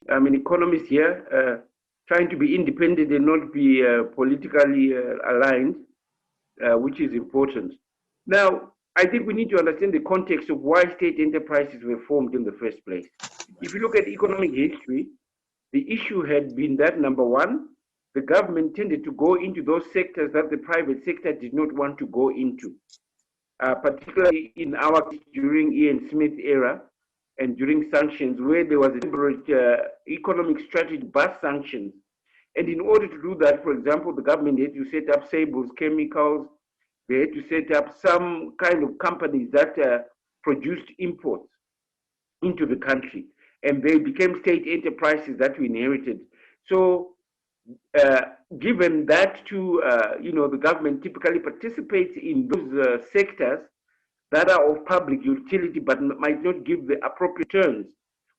economists here, trying to be independent and not be politically aligned, which is important. Now, I think we need to understand the context of why state enterprises were formed in the first place. If you look at economic history, the issue had been that, number one, the government tended to go into those sectors that the private sector did not want to go into, particularly in our case during Ian Smith era and during sanctions, where there was a deliberate economic strategy, but sanctions. And in order to do that, for example, the government had to set up Sable's Chemicals. They had to set up some kind of companies that produced imports into the country. And they became state enterprises that we inherited. So given that too, the government typically participates in those sectors that are of public utility but might not give the appropriate terms.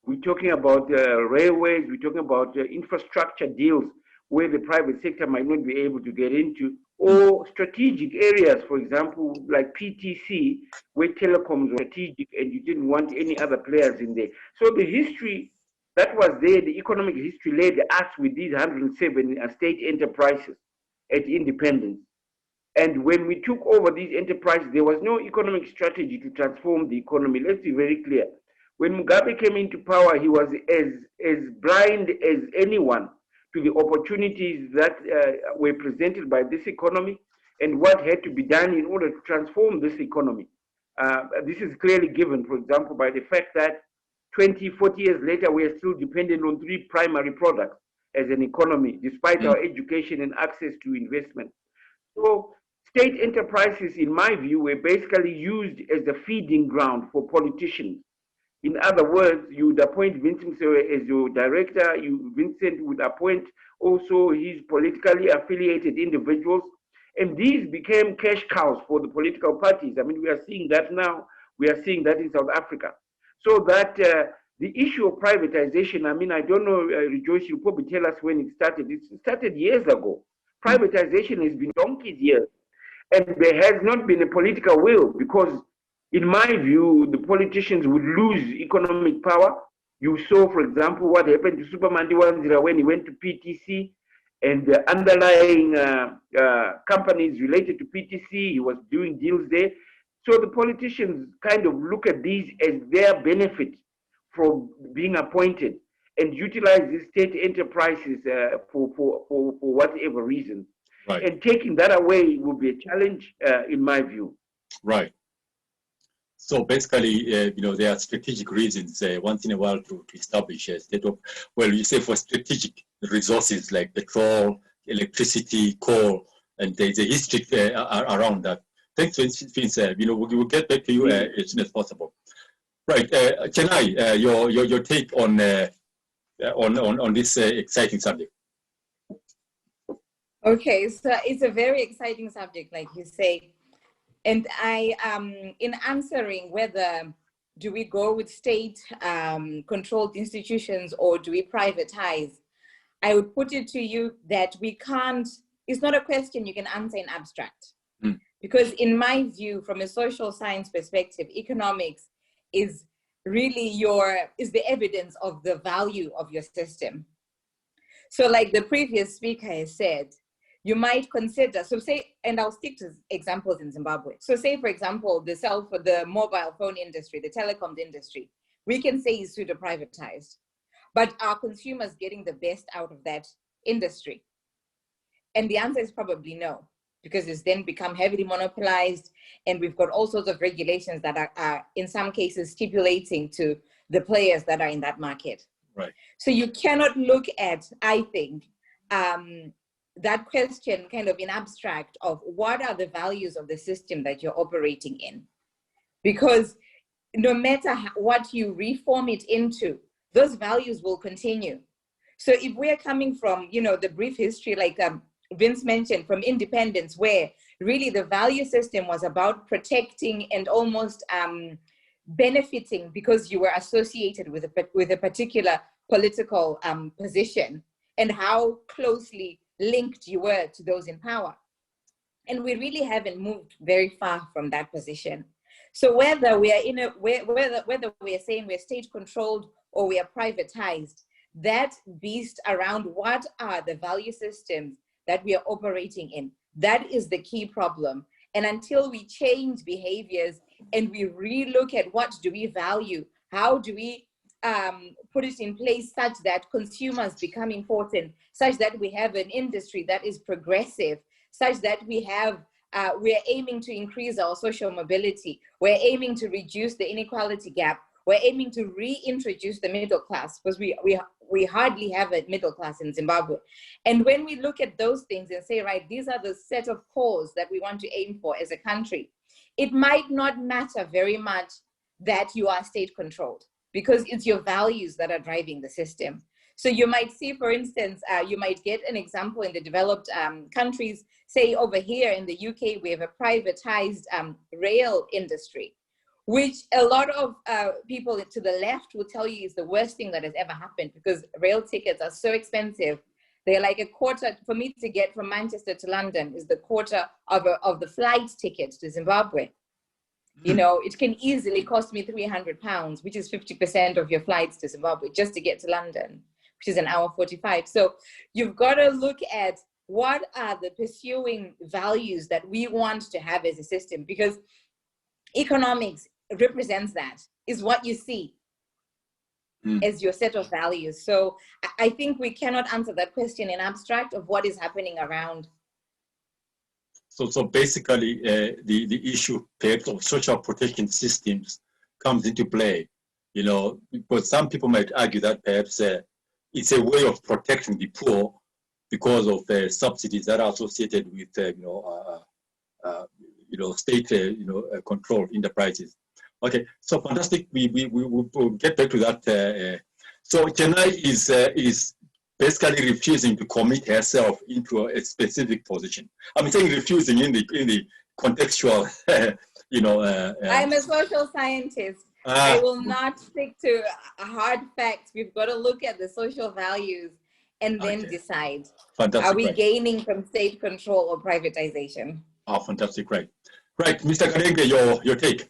We're talking about railways, we're talking about infrastructure deals where the private sector might not be able to get into, or strategic areas, for example, like PTC, where telecoms were strategic and you didn't want any other players in there. So the history that was there, the economic history led us with these 107 state enterprises at independence. And when we took over these enterprises, there was no economic strategy to transform the economy. Let's be very clear. When Mugabe came into power, he was as blind as anyone to the opportunities that were presented by this economy and what had to be done in order to transform this economy. This is clearly given, for example, by the fact that 20, 40 years later, we are still dependent on 3 primary products as an economy, despite our education and access to investment. So state enterprises, in my view, were basically used as a feeding ground for politicians. In other words, you would appoint Vincent as your director, Vincent would appoint also his politically affiliated individuals, and these became cash cows for the political parties. I mean, we are seeing that now, we are seeing that in South Africa. So that the issue of privatization, I mean, I don't know, Rejoice, you'll probably tell us when it started. It started years ago. Privatization has been donkey's years, and there has not been a political will because, in my view, the politicians would lose economic power. You saw, for example, what happened to Superman Diwanzira when he went to PTC and the underlying companies related to PTC, he was doing deals there. So the politicians kind of look at these as their benefit from being appointed and utilize these state enterprises for whatever reason. Right. And taking that away will be a challenge, in my view. Right. So basically, there are strategic reasons once in a while to establish a state of, well, you say for strategic resources like petrol, electricity, coal, and there's a history around that. Thanks, Vince. We'll get back to you as soon as possible. Right, Chennai, your take on this exciting subject. Okay, so it's a very exciting subject, like you say. And I, in answering whether do we go with state-controlled institutions or do we privatize, I would put it to you that we can't, it's not a question you can answer in abstract. Because in my view, from a social science perspective, economics is really is the evidence of the value of your system. So like the previous speaker has said, you might consider, so say, and I'll stick to examples in Zimbabwe. So say, for example, the mobile phone industry, the telecoms industry, we can say is pseudo-privatized, but are consumers getting the best out of that industry? And the answer is probably no, because it's then become heavily monopolized, and we've got all sorts of regulations that are in some cases stipulating to the players that are in that market. Right. So you cannot look at, I think, that question kind of in abstract of what are the values of the system that you're operating in? Because no matter what you reform it into, those values will continue. So if we're coming from, the brief history, like Vince mentioned, from independence, where really the value system was about protecting and almost benefiting because you were associated with a particular political position, and how closely linked you were to those in power. And we really haven't moved very far from that position. So whether we are whether we are saying we're state controlled or we are privatized, that beast around what are the value systems that we are operating in. That is the key problem. And until we change behaviors and we relook at what do we value, how do we put it in place such that consumers become important, such that we have an industry that is progressive, such that we have, we're aiming to increase our social mobility, we're aiming to reduce the inequality gap, we're aiming to reintroduce the middle class, because we hardly have a middle class in Zimbabwe. And when we look at those things and say, right, these are the set of cores that we want to aim for as a country, it might not matter very much that you are state controlled, because it's your values that are driving the system. So you might see, for instance, you might get an example in the developed countries, say over here in the UK, we have a privatized rail industry, which a lot of people to the left will tell you is the worst thing that has ever happened, because rail tickets are so expensive. They're like a quarter, for me to get from Manchester to London is the quarter of the flight ticket to Zimbabwe. You know, it can easily cost me £300, which is 50% of your flights to Zimbabwe just to get to London, which is an hour 45. So you've got to look at what are the pursuing values that we want to have as a system, because economics represents that, is what you see as your set of values. So I think we cannot answer that question in abstract of what is happening around. So basically, the issue perhaps of social protection systems comes into play, you know, because some people might argue that perhaps it's a way of protecting the poor because of the subsidies that are associated with, state, controlled enterprises. Okay, so fantastic. We'll get back to that. So Chennai is basically refusing to commit herself into a specific position. I'm saying refusing in the contextual, I'm a social scientist. I will not stick to hard facts. We've got to look at the social values and then decide. Fantastic. Are we gaining from state control or privatization? Oh, fantastic, right. Right, Mr. Karenge, your take.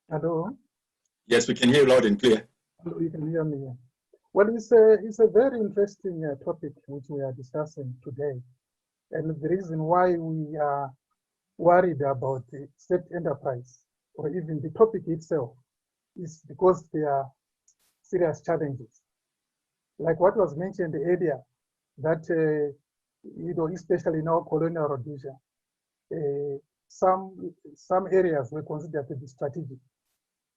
Hello? Yes, we can hear you loud and clear. Hello, you can hear me. Well, it's a very interesting topic which we are discussing today. And the reason why we are worried about the state enterprise, or even the topic itself, is because there are serious challenges. Like what was mentioned earlier, that, especially in our colonial Rhodesia, some areas were considered to be strategic.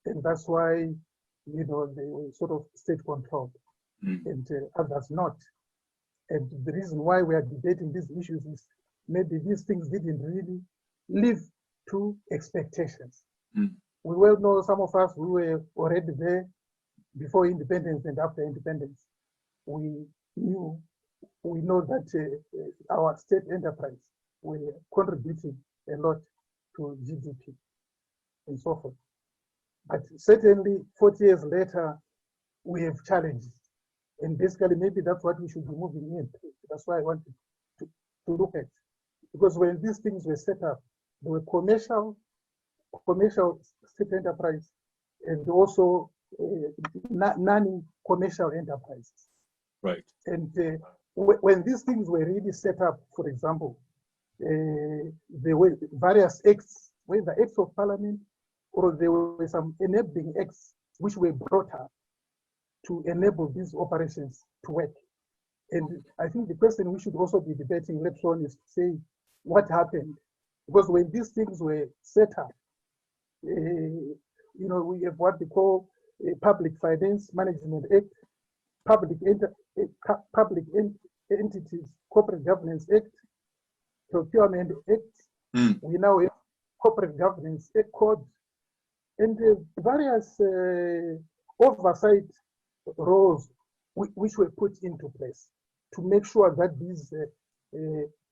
And that's why, they were sort of state controlled and others not. And the reason why we are debating these issues is maybe these things didn't really live to expectations. We well know, some of us who were already there before independence and after independence, we know that our state enterprise were contributing a lot to GDP and so forth. But certainly 40 years later, we have challenges. And basically, maybe that's what we should be moving into. That's why I wanted to look at. Because when these things were set up, there were commercial state enterprise and also non-commercial enterprises. Right. And when these things were really set up, for example, there were various acts, whether acts of parliament, or there were some enabling acts which were brought up to enable these operations to work. And I think the question we should also be debating later on is to say what happened. Because when these things were set up, we have what they call a Public Finance Management Act, Public Entities Corporate Governance Act, Procurement Act. We now have Corporate Governance Act Code, and various oversight roles which were put into place to make sure that these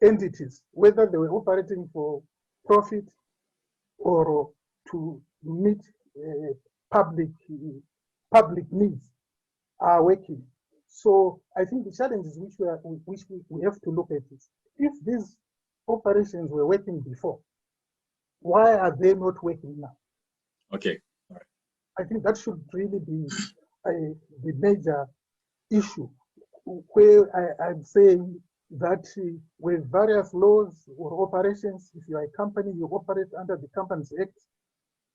entities, whether they were operating for profit or to meet public needs, are working. So I think the challenges which we have to look at is, if these operations were working before, why are they not working now? Okay. All right. I think that should really be the major issue, where I'm saying that with various laws or operations, if you are a company, you operate under the Companies Act.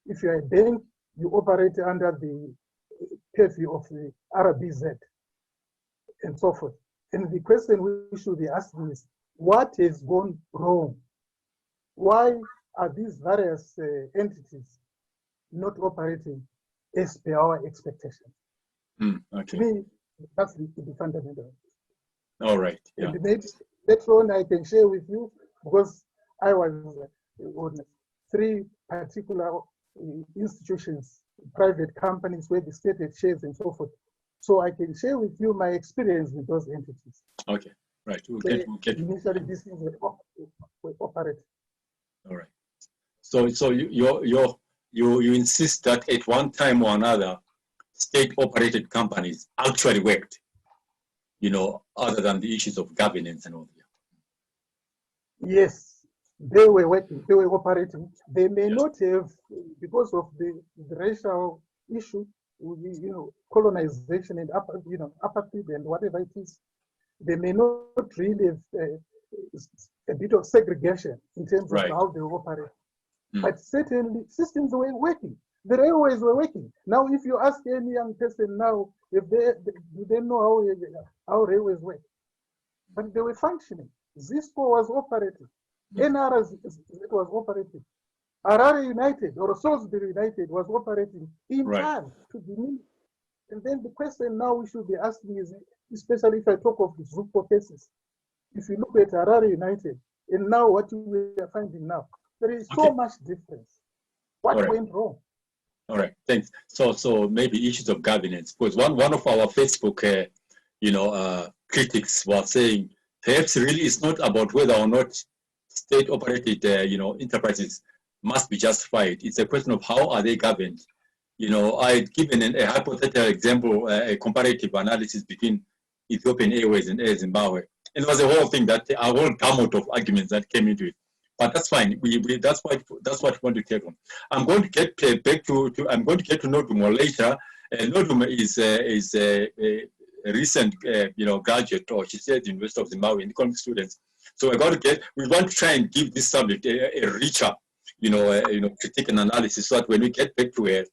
If you are a bank, you operate under the purview of the RBZ and so forth. And the question we should be asking is, what has gone wrong? Why are these various entities not operating as per our expectations? Okay. To me, that's the fundamental. All right. Yeah. And maybe later on I can share with you, because I was on 3 particular institutions, private companies where the state had shares and so forth. So I can share with you my experience with those entities. Okay. Right. We'll get initially these things were operated. All right. So you insist that at one time or another, state-operated companies actually worked, other than the issues of governance and all that. Yes, they were working, they were operating. They may not have, because of the racial issue, colonization and apartheid and whatever it is, they may not really have a bit of segregation in terms of how they operate. But certainly systems were working. The railways were working. Now, if you ask any young person now, if do they know how railways work? But they were functioning. Zisco was operating. NRS was operating. Harare United or Salisbury United was operating in time to the minute. And then the question now we should be asking is, especially if I talk of the Zupo cases, if you look at Harare United and now what we are finding now, there is so much difference. What went wrong? All right, thanks. So maybe issues of governance, because one of our Facebook, critics was saying perhaps really it's not about whether or not state-operated, enterprises must be justified. It's a question of how are they governed. I'd given a hypothetical example, a comparative analysis between Ethiopian Airways and Air Zimbabwe. And it was a whole thing, a whole gamut of arguments that came into it. But that's fine. That's what we want to take on. I'm going to get back to Nodum more later. Nodum is a recent graduate, or she said University of Zimbabwe, economic students. So we want to try and give this subject a richer, critique and analysis, so that when we get back to it,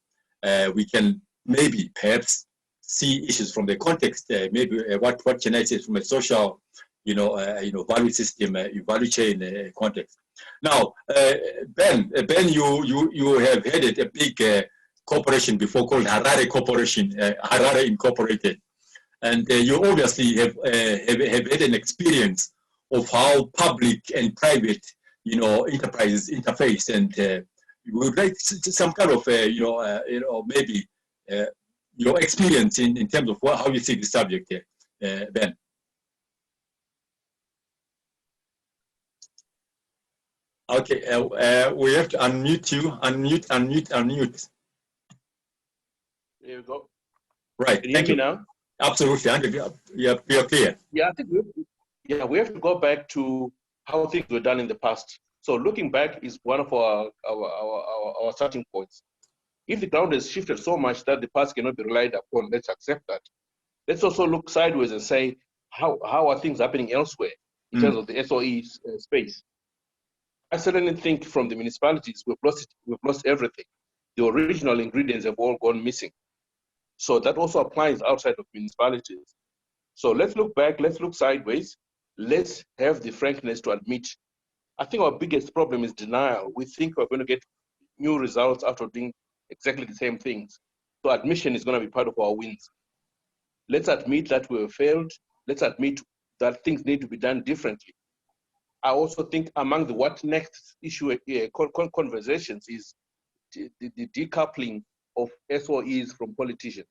we can maybe perhaps see issues from the context. Maybe what can I say from a social, value system, value chain context. Now, Ben, you have headed a big corporation before called Harare Corporation, Harare Incorporated, and you obviously have had an experience of how public and private, enterprises interface, and we would like some kind of, maybe your experience in terms of how you see the subject, Ben. Okay, we have to unmute you. Unmute. There you go. Right. Can you hear me now? Absolutely. You're clear. Yeah, I think we have to go back to how things were done in the past. So looking back is one of our starting points. If the ground has shifted so much that the past cannot be relied upon, let's accept that. Let's also look sideways and say, how are things happening elsewhere in terms of the SOE space? I certainly think from the municipalities, we've lost everything. The original ingredients have all gone missing. So that also applies outside of municipalities. So let's look back, let's look sideways. Let's have the frankness to admit. I think our biggest problem is denial. We think we're going to get new results after doing exactly the same things. So admission is going to be part of our wins. Let's admit that we have failed. Let's admit that things need to be done differently. I also think among the what next issue conversations is the decoupling of SOEs from politicians,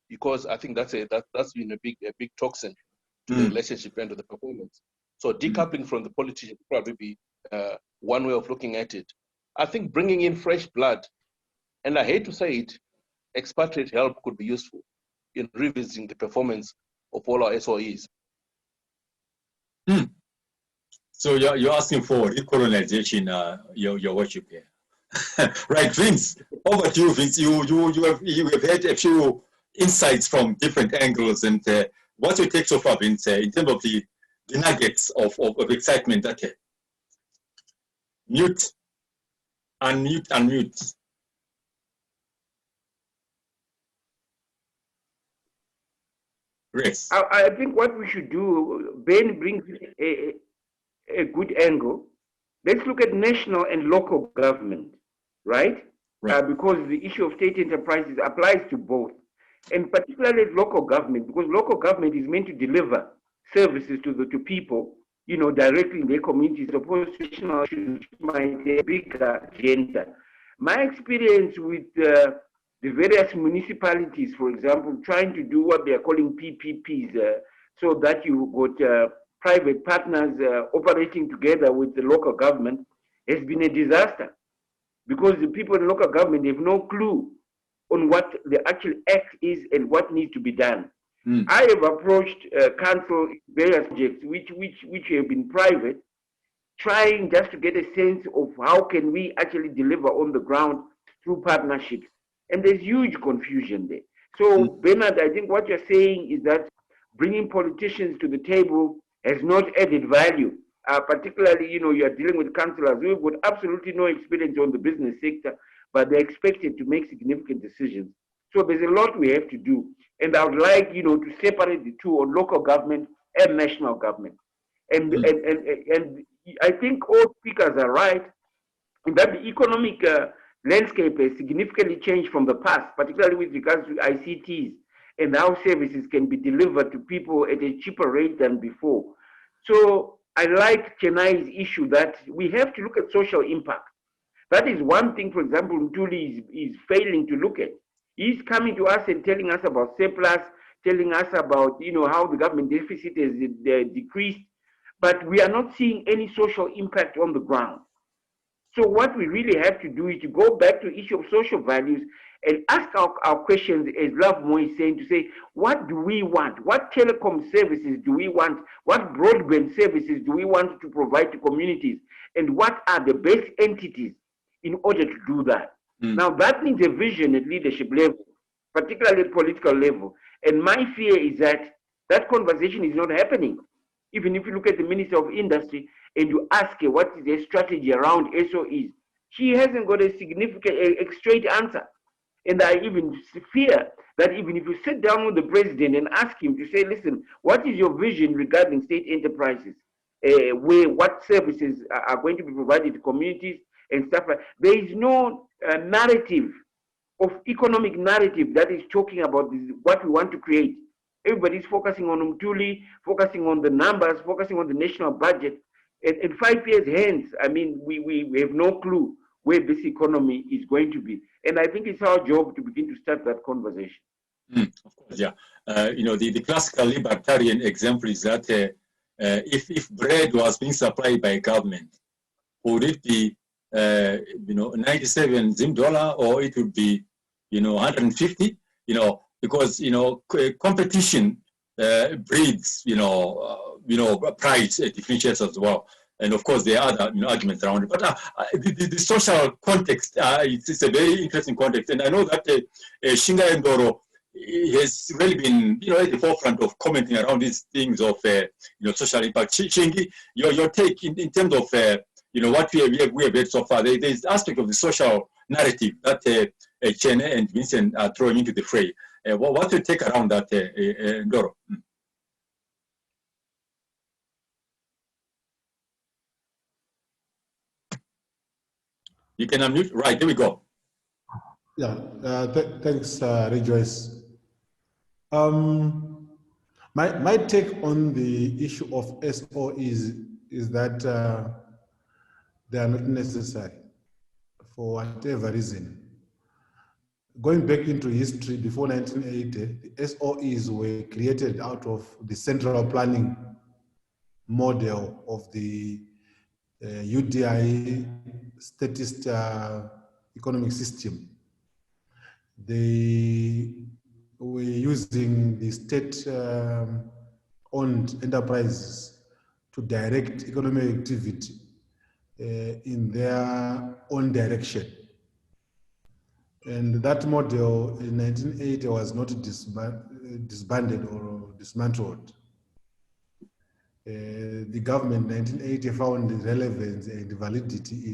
because I think that's been a big toxin to the relationship and to the performance. So decoupling from the politicians would probably be one way of looking at it. I think bringing in fresh blood, and I hate to say it, expatriate help could be useful in revisiting the performance of all our SOEs. So you're asking for recolonization, your worship here. Right, Vince, over to you, Vince. You have had a few insights from different angles, and what's your take so far, Vince, in terms of the nuggets of excitement? Okay. Mute, unmute, unmute. Yes. I think what we should do, Ben brings a good angle. Let's look at national and local government, right? Right. Because the issue of state enterprises applies to both, and particularly local government, because local government is meant to deliver services to people, you know, directly in their communities, opposed to national issues, might have a bigger agenda. My experience with the various municipalities, for example, trying to do what they are calling PPPs, so that you got private partners operating together with the local government, has been a disaster, because the people in local government have no clue on what the actual act is and what needs to be done. I have approached council various projects which have been private, trying just to get a sense of how can we actually deliver on the ground through partnerships. And there's huge confusion there. So Bernard, I think what you're saying is that bringing politicians to the table has not added value. Particularly, you know, you're dealing with councillors who've got absolutely no experience on the business sector, but they're expected to make significant decisions. So there's a lot we have to do. And I would like, you know, to separate the two on local government and national government. And I think all speakers are right in that the economic landscape has significantly changed from the past, particularly with regards to ICTs and how services can be delivered to people at a cheaper rate than before. So I like Chennai's issue that we have to look at social impact. That is one thing, for example, Mtuli is failing to look at. He's coming to us and telling us about surplus, telling us about, you know, how the government deficit has decreased, but we are not seeing any social impact on the ground. So what we really have to do is to go back to the issue of social values and ask our questions, as Love Mo is saying, to say, what do we want? What telecom services do we want? What broadband services do we want to provide to communities? And what are the best entities in order to do that? Now, that needs a vision at leadership level, particularly at political level. And my fear is that that conversation is not happening. Even if you look at the Minister of Industry and you ask her what is their strategy around SOEs, she hasn't got a significant, a straight answer. And I even fear that even if you sit down with the president and ask him to say, listen, what is your vision regarding state enterprises? What services are going to be provided to communities and stuff like that. There is no narrative of economic narrative that is talking about this, what we want to create. Everybody's focusing on Umtuli, focusing on the numbers, focusing on the national budget. And 5 years hence, I mean, we have no clue where this economy is going to be. And I think it's our job to begin to start that conversation. Of course, yeah. You know, the classical libertarian example is that if bread was being supplied by government, would it be, you know, 97 Zim dollar, or it would be, you know, 150? You know, because, you know, competition breeds, you know, price differentials as well. And of course, there are other, you know, arguments around it. But the social context, it's a very interesting context. And I know that Shinga Ndoro has really been, you know, at the forefront of commenting around these things of, you know, social impact. Shingi, your take in terms of, you know, what we have heard so far, there's aspect of the social narrative that Chen and Vincent are throwing into the fray. What's your take around that, Ndoro? You can unmute. Right, there we go. Yeah, thanks, Rejoice. My take on the issue of SOEs is that they are not necessary for whatever reason. Going back into history, before 1980, the SOEs were created out of the central planning model of the UDI statist economic system. They were using the state-owned enterprises to direct economic activity in their own direction. And that model in 1980 was not disbanded or dismantled. The government in 1980 found the relevance and validity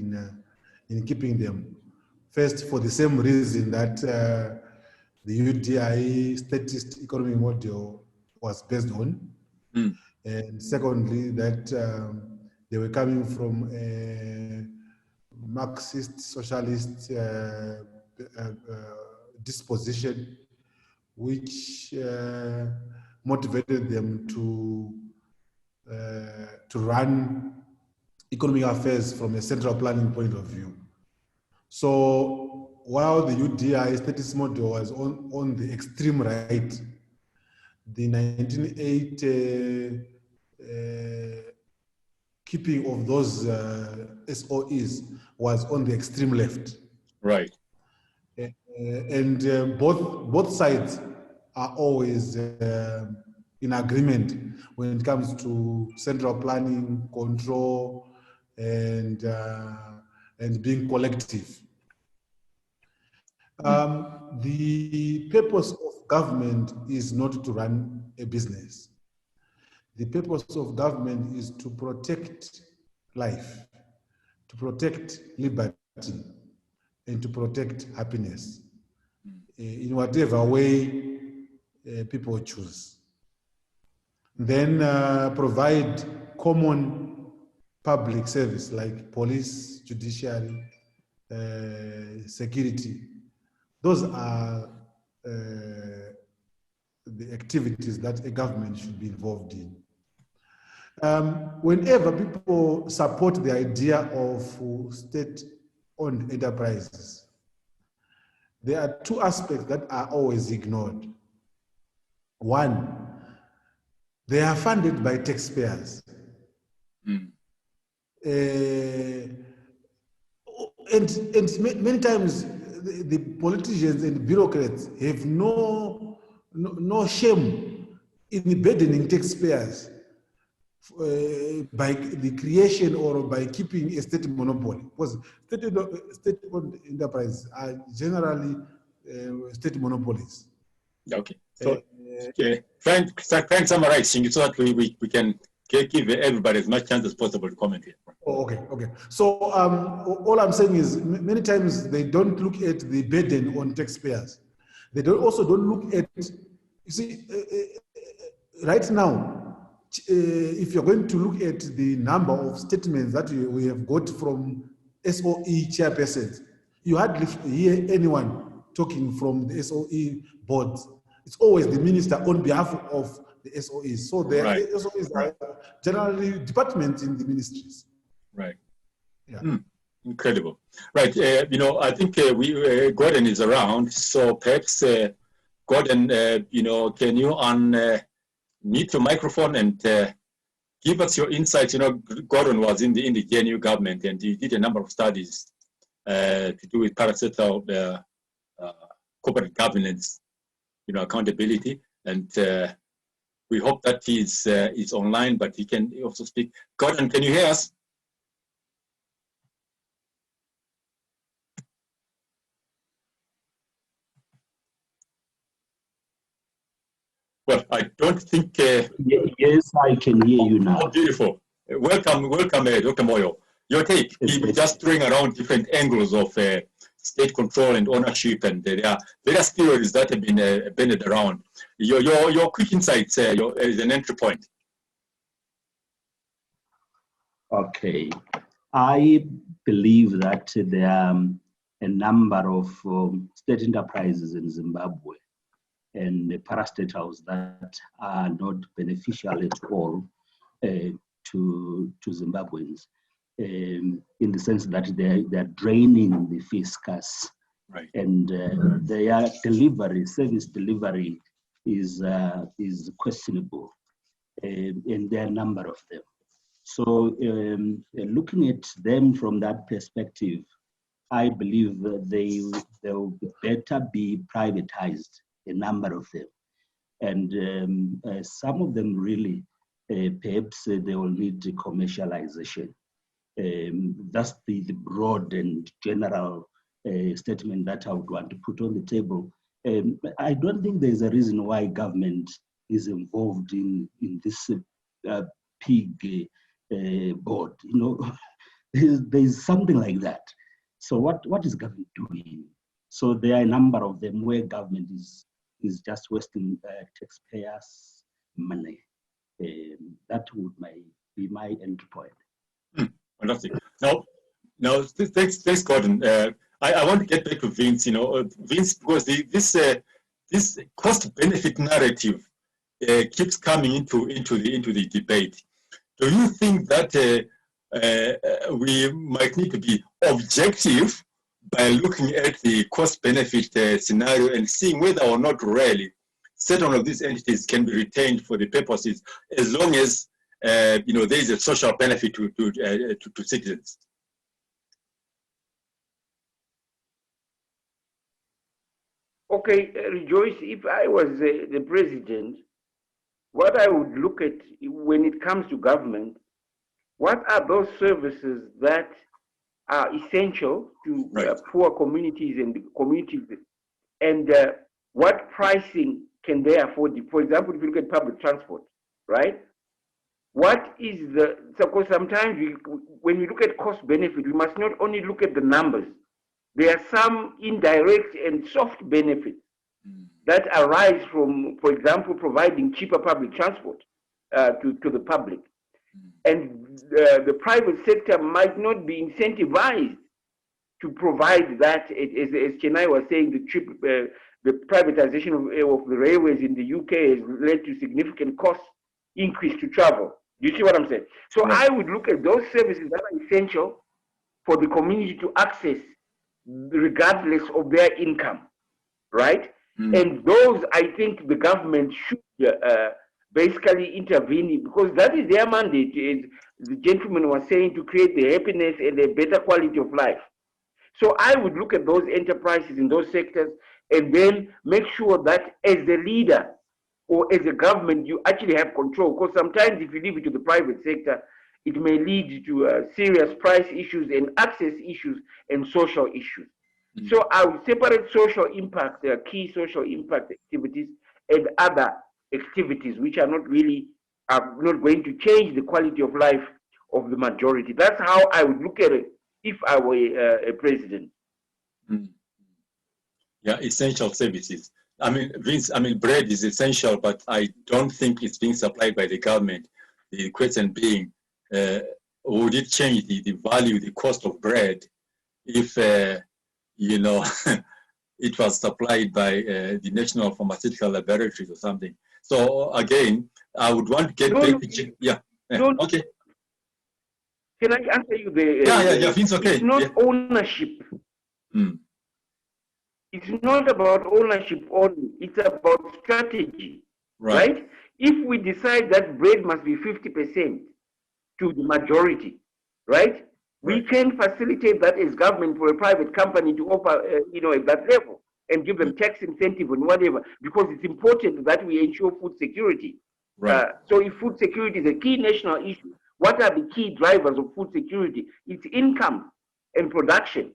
in keeping them. First, for the same reason that the UDI statist economic model was based on. And secondly, that they were coming from a Marxist socialist disposition, which motivated them to run economic affairs from a central planning point of view. So while the UDI statist model was on the extreme right, the 1980 keeping of those SOEs was on the extreme left. Right. And both sides are always in agreement when it comes to central planning, control, and being collective. The purpose of government is not to run a business. The purpose of government is to protect life, to protect liberty, and to protect happiness in whatever way people choose. Then provide common public service like police, judiciary, security. Those are the activities that a government should be involved in. Whenever people support the idea of state-owned enterprises, there are two aspects that are always ignored. One, they are funded by taxpayers. And many times the politicians and bureaucrats have no shame in burdening taxpayers by the creation or by keeping a state monopoly, because state-owned enterprises are generally state monopolies. Okay. So, Frank summarizing so that we can give everybody as much chance as possible to comment here. Oh, okay. So all I'm saying is many times they don't look at the burden on taxpayers. They also don't look at, you see, right now, if you're going to look at the number of statements that we have got from SOE chairpersons, you hardly hear anyone talking from the SOE boards. It's always the minister on behalf of the SOEs. So the SOEs are generally departments in the ministries. Right. Yeah. Incredible. Right. I think Gordon is around. So perhaps, Gordon, can you unmute your microphone and give us your insights? Gordon was in the GNU government, and he did a number of studies to do with parastatal corporate governance, accountability, and we hope that he's online, but he can also speak. Gordon, can you hear us? Well, I don't think... yes, I can hear you now. Oh, beautiful. Welcome, Dr. Moyo. Your take, we're just throwing around different angles of state control and ownership, and there are various theories that have been banded around. Your quick insights as an entry point. Okay. I believe that there are a number of state enterprises in Zimbabwe and parastatals that are not beneficial at all to Zimbabweans, in the sense that they're draining the fiscus, right, and their service delivery is questionable, and there are a number of them. So looking at them from that perspective, I believe they will better be privatized, a number of them. And some of them really, perhaps they will need commercialization. That's the broad and general statement that I would want to put on the table. I don't think there's a reason why government is involved in this pig board. You know, there's something like that. So what is government doing? So there are a number of them where government is just wasting taxpayers' money. That would be my entry point. Fantastic. Now, thanks, Gordon. I want to get back to Vince. You know, Vince, because this cost-benefit narrative keeps coming into the debate. Do you think that we might need to be objective by looking at the cost-benefit scenario and seeing whether or not really certain of these entities can be retained for the purposes, as long as you know, there is a social benefit to citizens? Okay, Rejoice, if I was the president, what I would look at when it comes to government, what are those services that are essential to poor communities and communities, and what pricing can they afford? For example, if you look at public transport, right? What is because sometimes when we look at cost benefit, we must not only look at the numbers. There are some indirect and soft benefits that arise from, for example, providing cheaper public transport to the public. And the private sector might not be incentivized to provide that. As Chennai was saying, the privatization of the railways in the UK has led to significant cost increase to travel. Do you see what I'm saying? So I would look at those services that are essential for the community to access regardless of their income, right? And those, I think the government should basically intervene, because that is their mandate, as the gentleman was saying, to create the happiness and a better quality of life. So I would look at those enterprises in those sectors and then make sure that as the leader or as a government, you actually have control. Because sometimes if you leave it to the private sector, it may lead to serious price issues and access issues and social issues. So I would separate social impact, key social impact activities, and other activities which are not going to change the quality of life of the majority. That's how I would look at it if I were a president. Yeah, essential services. I mean, Vince, bread is essential, but I don't think it's being supplied by the government. The question being, would it change the value, the cost of bread if, you know, it was supplied by the National Pharmaceutical Laboratories or something? So again, I would want to get back to, okay. Can I answer you there? Yeah, Vince, okay. It's not ownership. It's not about ownership only. It's about strategy, right? If we decide that bread must be 50% to the majority, right? We can facilitate that as government for a private company to offer, you know, at that level and give them tax incentive and whatever, because it's important that we ensure food security. So if food security is a key national issue, what are the key drivers of food security? It's income and production.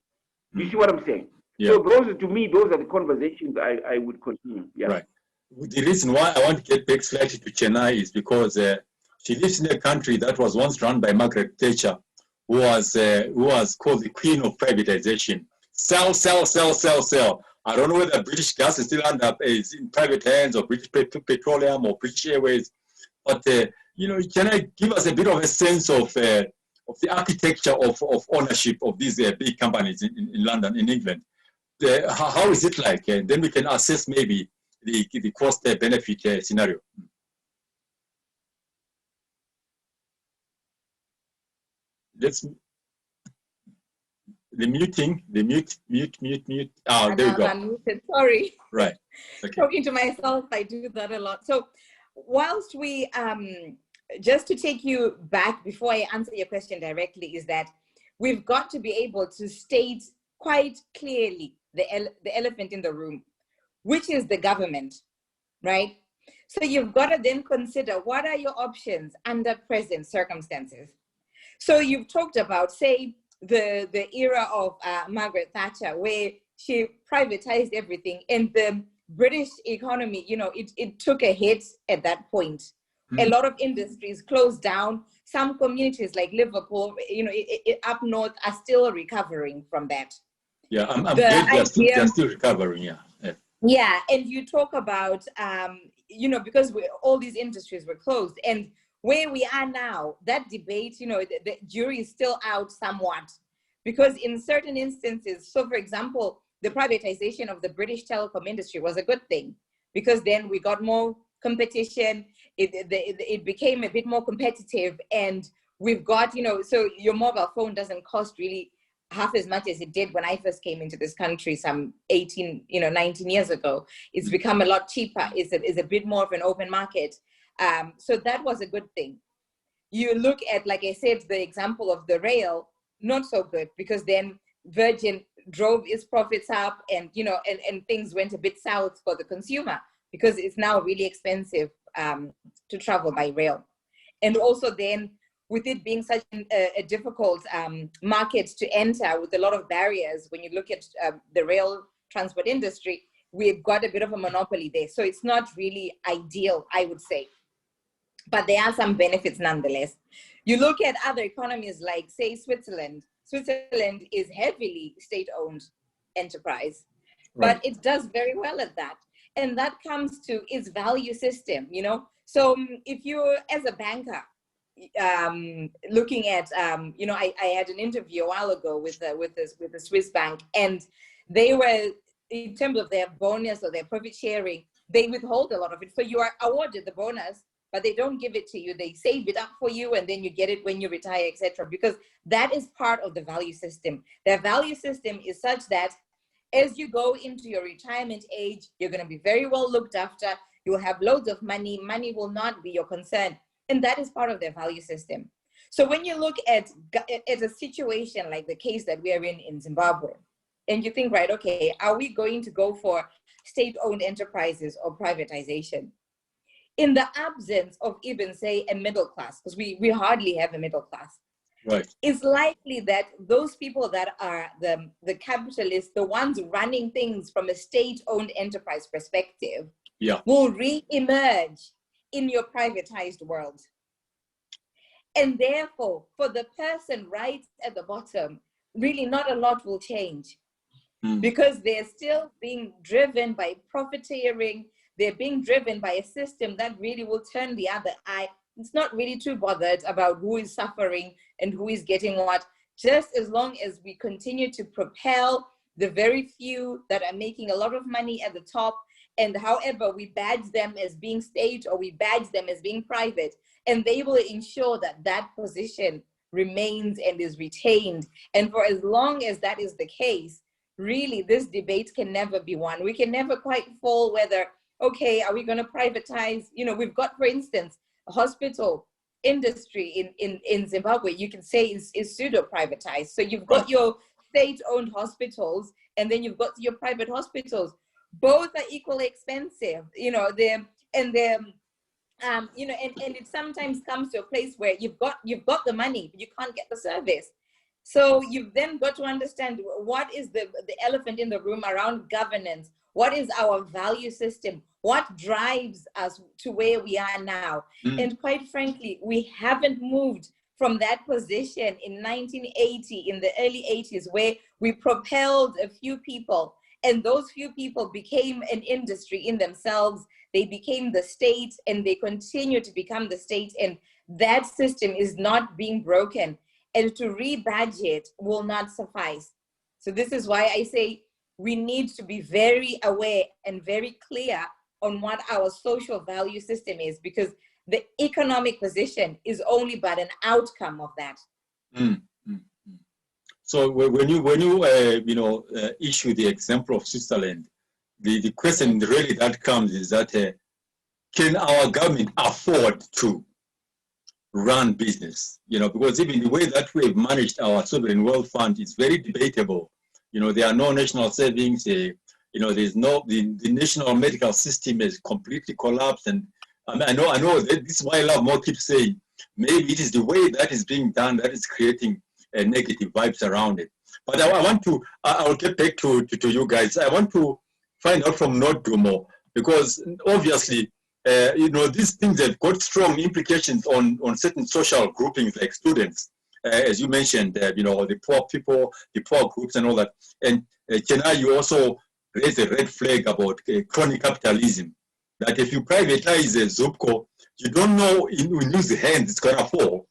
You see what I'm saying? So those, to me, those are the conversations I would continue. Right. The reason why I want to get back slightly to Chennai is because she lives in a country that was once run by Margaret Thatcher, who was called the queen of privatization. Sell, sell, sell, sell, sell. I don't know whether British Gas is still is in private hands, or British Petroleum, or British Airways. But you know, can I give us a bit of a sense of the architecture of ownership of these big companies in London, in England? How is it like? And then we can assess maybe the cost-benefit scenario. Let's the mute. Oh, there we go. Unmuted. Sorry. Right. Okay. Talking to myself, I do that a lot. So, whilst we just to take you back before I answer your question directly, is that we've got to be able to state quite clearly the elephant in the room, which is the government, right? So you've got to then consider what are your options under present circumstances. So you've talked about, say, the era of Margaret Thatcher, where she privatized everything, and the British economy, you know, it took a hit at that point. A lot of industries closed down. Some communities like Liverpool, you know, up north are still recovering from that. Yeah, I'm glad they're still recovering, yeah. Yeah, and you talk about, you know, because all these industries were closed, and where we are now, that debate, you know, the jury is still out somewhat, because in certain instances, so for example, the privatization of the British telecom industry was a good thing, because then we got more competition, it became a bit more competitive, and we've got, you know, so your mobile phone doesn't cost really half as much as it did when I first came into this country some 18, you know, 19 years ago. It's become a lot cheaper. It's a bit more of an open market. So that was a good thing. You look at, like I said, the example of the rail, not so good, because then Virgin drove its profits up, and, you know, and things went a bit south for the consumer, because it's now really expensive to travel by rail. And also then, with it being such a difficult market to enter, with a lot of barriers, when you look at the rail transport industry, we've got a bit of a monopoly there. So it's not really ideal, I would say. But there are some benefits nonetheless. You look at other economies like, say, Switzerland. Switzerland is heavily state-owned enterprise, right, but it does very well at that. And that comes to its value system, you know? So if you're, as a banker, looking at, you know, I had an interview a while ago with the Swiss bank, and they were, in terms of their bonus or their profit sharing, they withhold a lot of it. So you are awarded the bonus, but they don't give it to you. They save it up for you, and then you get it when you retire, etc. Because that is part of the value system. Their value system is such that as you go into your retirement age, you're going to be very well looked after. You will have loads of money. Money will not be your concern. And that is part of their value system. So when you look at a situation like the case that we are in Zimbabwe, and you think, right, okay, are we going to go for state-owned enterprises or privatization? In the absence of even, say, a middle class, because we hardly have a middle class, right, it's likely that those people that are the capitalists, the ones running things from a state-owned enterprise perspective, yeah, will re-emerge in your privatized world. And therefore, for the person right at the bottom, really not a lot will change, because they're still being driven by profiteering. They're being driven by a system that really will turn the other eye. It's not really too bothered about who is suffering and who is getting what, just as long as we continue to propel the very few that are making a lot of money at the top. And however we badge them as being state, or we badge them as being private, and they will ensure that that position remains and is retained. And for as long as that is the case, really this debate can never be won. We can never quite fall whether, okay, are we going to privatize? You know, we've got, for instance, a hospital industry in Zimbabwe, you can say is pseudo-privatized. So you've got your state-owned hospitals, and then you've got your private hospitals. Both are equally expensive, you know, you know, and it sometimes comes to a place where you've got the money, but you can't get the service. So you've then got to understand what is the elephant in the room around governance. What is our value system? What drives us to where we are now? And quite frankly, we haven't moved from that position in 1980, in the early 80s, where we propelled a few people, and those few people became an industry in themselves. They became the state, and they continue to become the state. And that system is not being broken. And to rebadge it will not suffice. So this is why I say we need to be very aware and very clear on what our social value system is, because the economic position is only but an outcome of that. So when you issue the example of Switzerland, the question really that comes is that can our government afford to run business? You know, because even the way that we've managed our sovereign wealth fund is very debatable. You know, there are no national savings. You know, there's no the national medical system has completely collapsed. And I know that this is why I love more keep saying maybe it is the way that is being done that is creating negative vibes around it. But I want to, I'll get back to you guys. I want to find out from Nodumo, because obviously, these things have got strong implications on certain social groupings like students, as you mentioned, the poor people, the poor groups and all that. And Chena, you also raised a red flag about crony capitalism, that if you privatize a Zupco, you don't know in whose hands it's going to fall.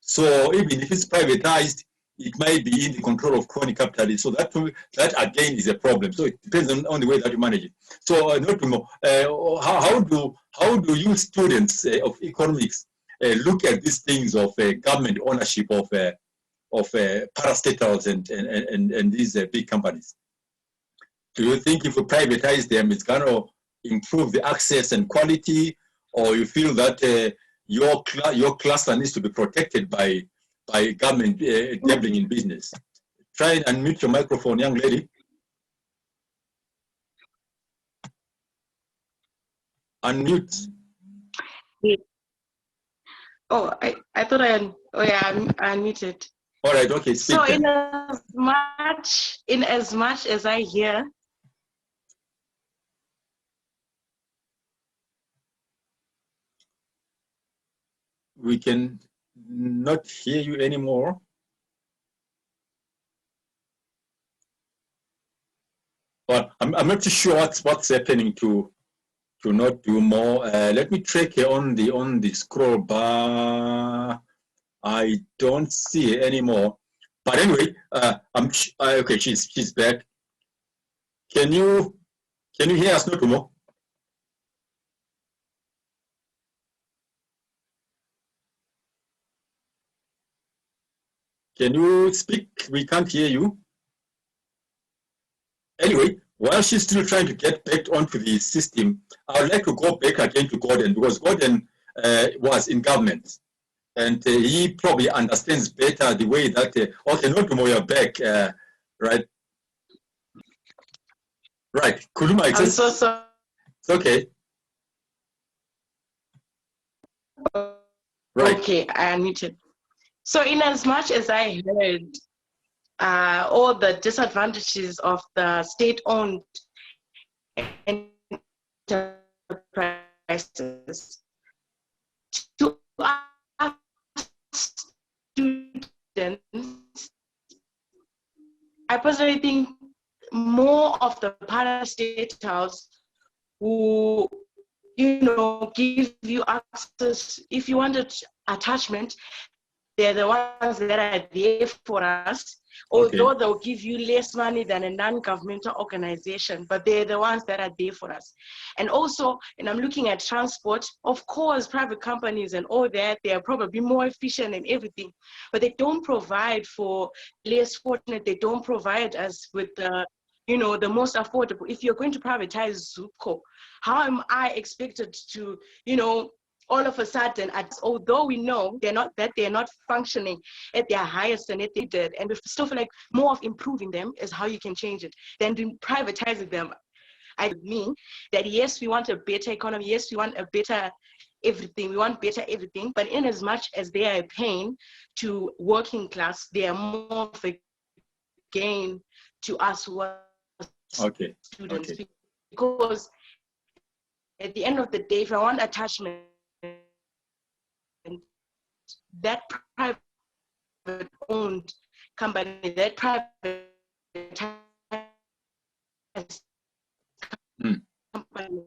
So even if it's privatized, it might be in the control of crony capitalists. So that again is a problem. So it depends on the way that you manage it. So how do you students of economics look at these things of government ownership of parastatals and these big companies? Do you think if we privatize them, it's going to improve the access and quality, or you feel that your cluster needs to be protected by government dabbling in business? Try and unmute your microphone, young lady. Unmute. Yeah. Oh, I thought I'm unmuted. All right, okay, speak so then. in as much as I hear, we can not hear you anymore. But I'm not too sure what's happening to not do more. Let me check here on the scroll bar. I don't see it anymore. But anyway, okay. She's back. Can you hear us, Notumo? Can you speak? We can't hear you. Anyway, while she's still trying to get back onto the system, I would like to go back again to Gordon, because Gordon was in government, and he probably understands better the way that, okay, Notumo, you're back, right? Right, Kuluma, I'm so sorry. It's okay. Right. Okay, I unmuted. So in as much as I heard all the disadvantages of the state-owned enterprises, to us students, I personally think more of the parastatals who, give you access. If you wanted attachment, they're the ones that are there for us, although they'll give you less money than a non-governmental organization, but they're the ones that are there for us. And also, and I'm looking at transport, of course, private companies and all that, they are probably more efficient and everything, but they don't provide for less fortunate, they don't provide us with the, the most affordable. If you're going to privatize Zupco, how am I expected to, all of a sudden, although we know they're not functioning at their highest and at they did, and we still feel like more of improving them is how you can change it than privatizing them. I mean that yes, we want a better economy, yes, we want a better everything, we want better everything, but in as much as they are a pain to working class, they are more of a gain to us who are students. Okay. Because at the end of the day, if I want attachment, that private owned company, that private company.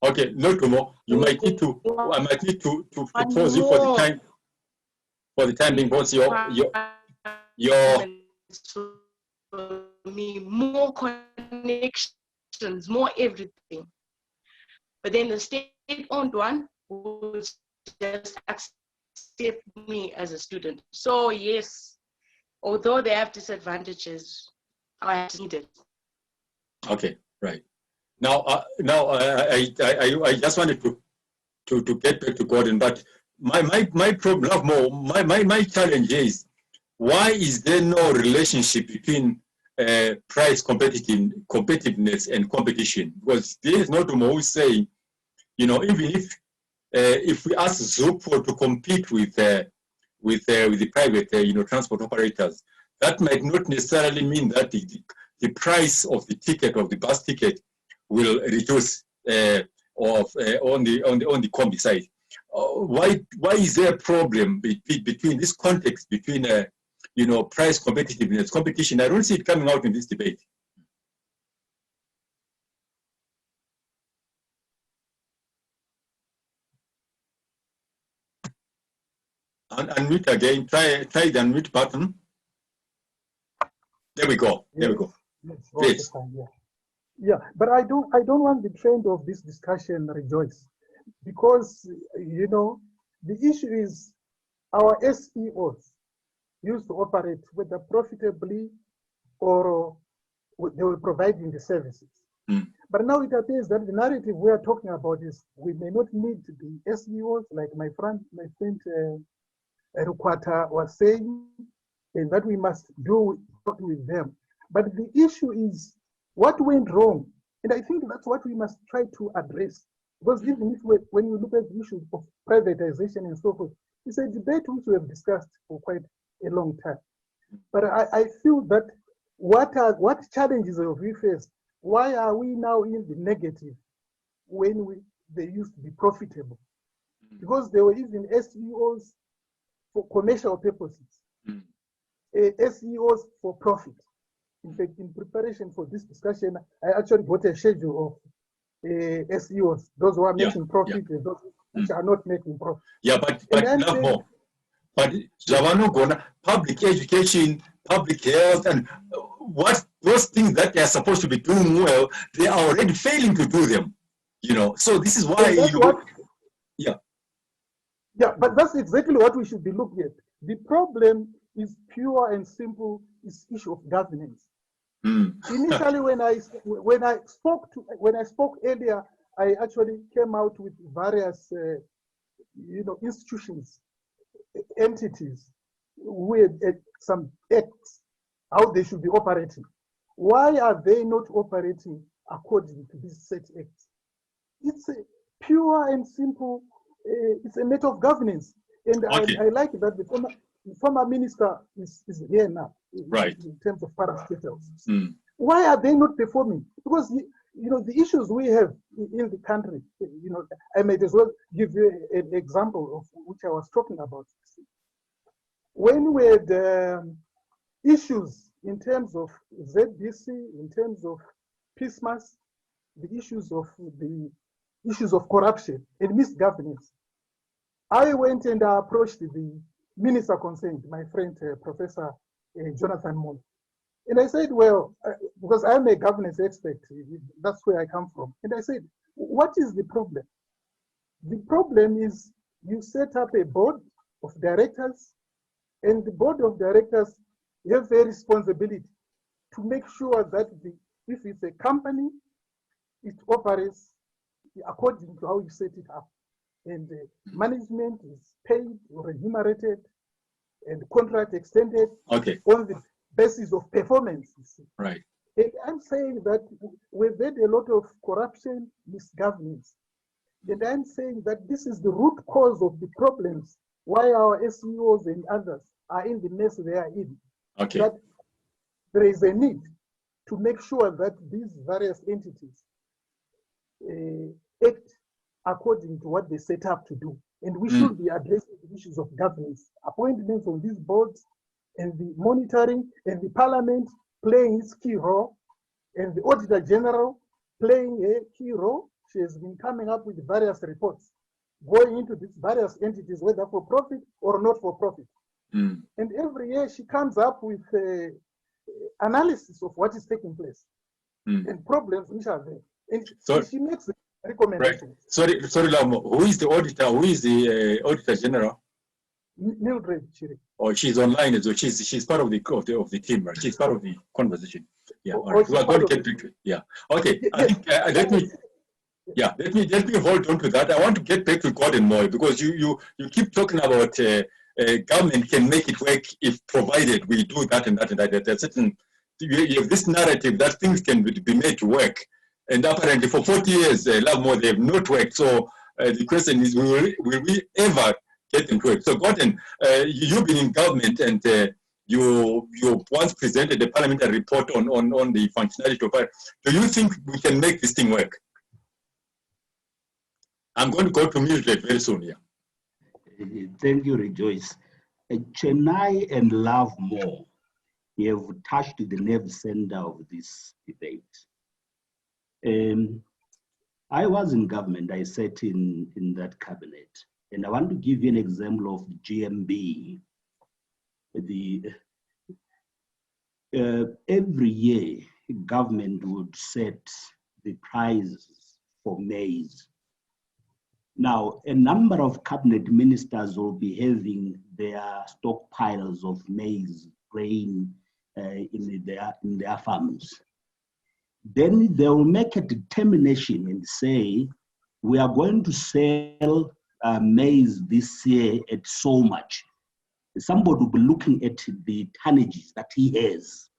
Okay, Notumo, you might need to. I might need to pause you for the time. For the time being, because your more connections, more everything. But then the state-owned one will just accept me as a student. So yes, although they have disadvantages, I need it. Okay, right. Now, I just wanted to get back to Gordon, but my problem, my challenge is, why is there no relationship between price competitiveness and competition? Because there is not more saying, even if we ask Zupco to compete with with the private, transport operators, that might not necessarily mean that the price of the ticket, of the bus ticket, will reduce on the combi side. Why is there a problem between this context between price competitiveness, competition? I don't see it coming out in this debate. Unmute again. Try the unmute button. There we go. There we go. Yes, Please. Yeah, but I don't want the trend of this discussion, Rejoice, because the issue is our SEOs used to operate whether profitably or they were providing the services. Mm. But now it appears that the narrative we are talking about is we may not need the SEOs, like my friend Rukwata was saying, and that we must do with them. But the issue is what went wrong, and I think that's what we must try to address. Because even if when you look at the issue of privatization and so forth, it's a debate which we have discussed for quite a long time. But I feel that what challenges have we faced? Why are we now in the negative when they used to be profitable? Because there were even SEOs for commercial purposes, SEOs for profit. In fact, in preparation for this discussion, I actually got a schedule of SEOs, those who are making profit and those which are not making profit. Yeah, but Javano Gona, public education, public health, and what those things that they are supposed to be doing well, they are already failing to do them. So this is why Yeah, but that's exactly what we should be looking at. The problem is pure and simple, is issue of governance. Initially, when I spoke earlier, I actually came out with various institutions, entities with some acts, how they should be operating. Why are they not operating according to these set acts? It's a pure and simple. It's a matter of governance, and okay. I like that the former minister is here now, right? In terms of parastatals. Why are they not performing? Because the issues we have in the country. I might as well give you an example of which I was talking about. When we had issues in terms of ZBC, in terms of PISMAS, the issues of corruption and misgovernance, I went and approached the minister concerned, my friend, Professor Jonathan Moore. And I said, well, because I'm a governance expert, that's where I come from. And I said, what is the problem? The problem is you set up a board of directors, and the board of directors have a responsibility to make sure that if it's a company, it operates according to how you set it up. And management is paid or remunerated and contract extended on the basis of performance. Right. And I'm saying that we've had a lot of corruption, misgovernance. And I'm saying that this is the root cause of the problems why our SEOs and others are in the mess they are in. Okay. That there is a need to make sure that these various entities act according to what they set up to do. And we should be addressing the issues of governance, appointments on these boards, and the monitoring, and the parliament playing its key role, and the Auditor General playing a key role. She has been coming up with various reports, going into these various entities, whether for profit or not for profit. And every year she comes up with analysis of what is taking place and problems which are there. And she makes recommendations. Right. Sorry, Lamo. Who is the auditor? Who is the Auditor General? Mildred Chiri. Oh, she's online as well. She's part of the team, right? She's part of the conversation. Yeah. All right. We are going to get back to it. Yeah. Okay. I think let me hold on to that. I want to get back to Gordon Moy, because you keep talking about government can make it work if provided we do that and that and that. There's certain, you have this narrative that things can be made to work, and apparently for 40 years, Love More, they have not worked. So the question is, will we ever get them to work. So Gordon, you've been in government and you once presented a parliamentary report on the functionality of it. Do you think we can make this thing work? I'm going to go to Mildred very soon here. Thank you, Rejoice. Chennai and Love More have touched the nerve center of this debate. I was in government, I sat in that cabinet, and I want to give you an example of GMB. Every year, government would set the prices for maize. Now, a number of cabinet ministers will be having their stockpiles of maize grain in their farms. Then they will make a determination and say, we are going to sell maize this year at so much. Somebody will be looking at the tonnages that he has,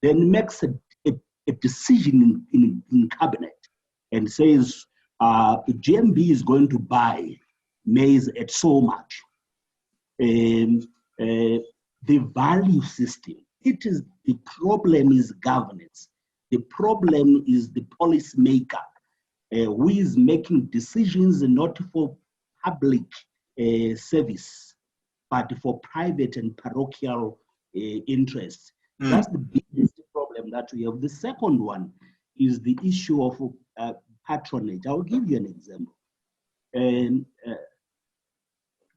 then makes a decision in cabinet and says, GMB is going to buy maize at so much. The value system, the problem is governance. The problem is the policymaker who is making decisions not for public service, but for private and parochial interests. That's the biggest problem that we have. The second one is the issue of patronage. I'll give you an example.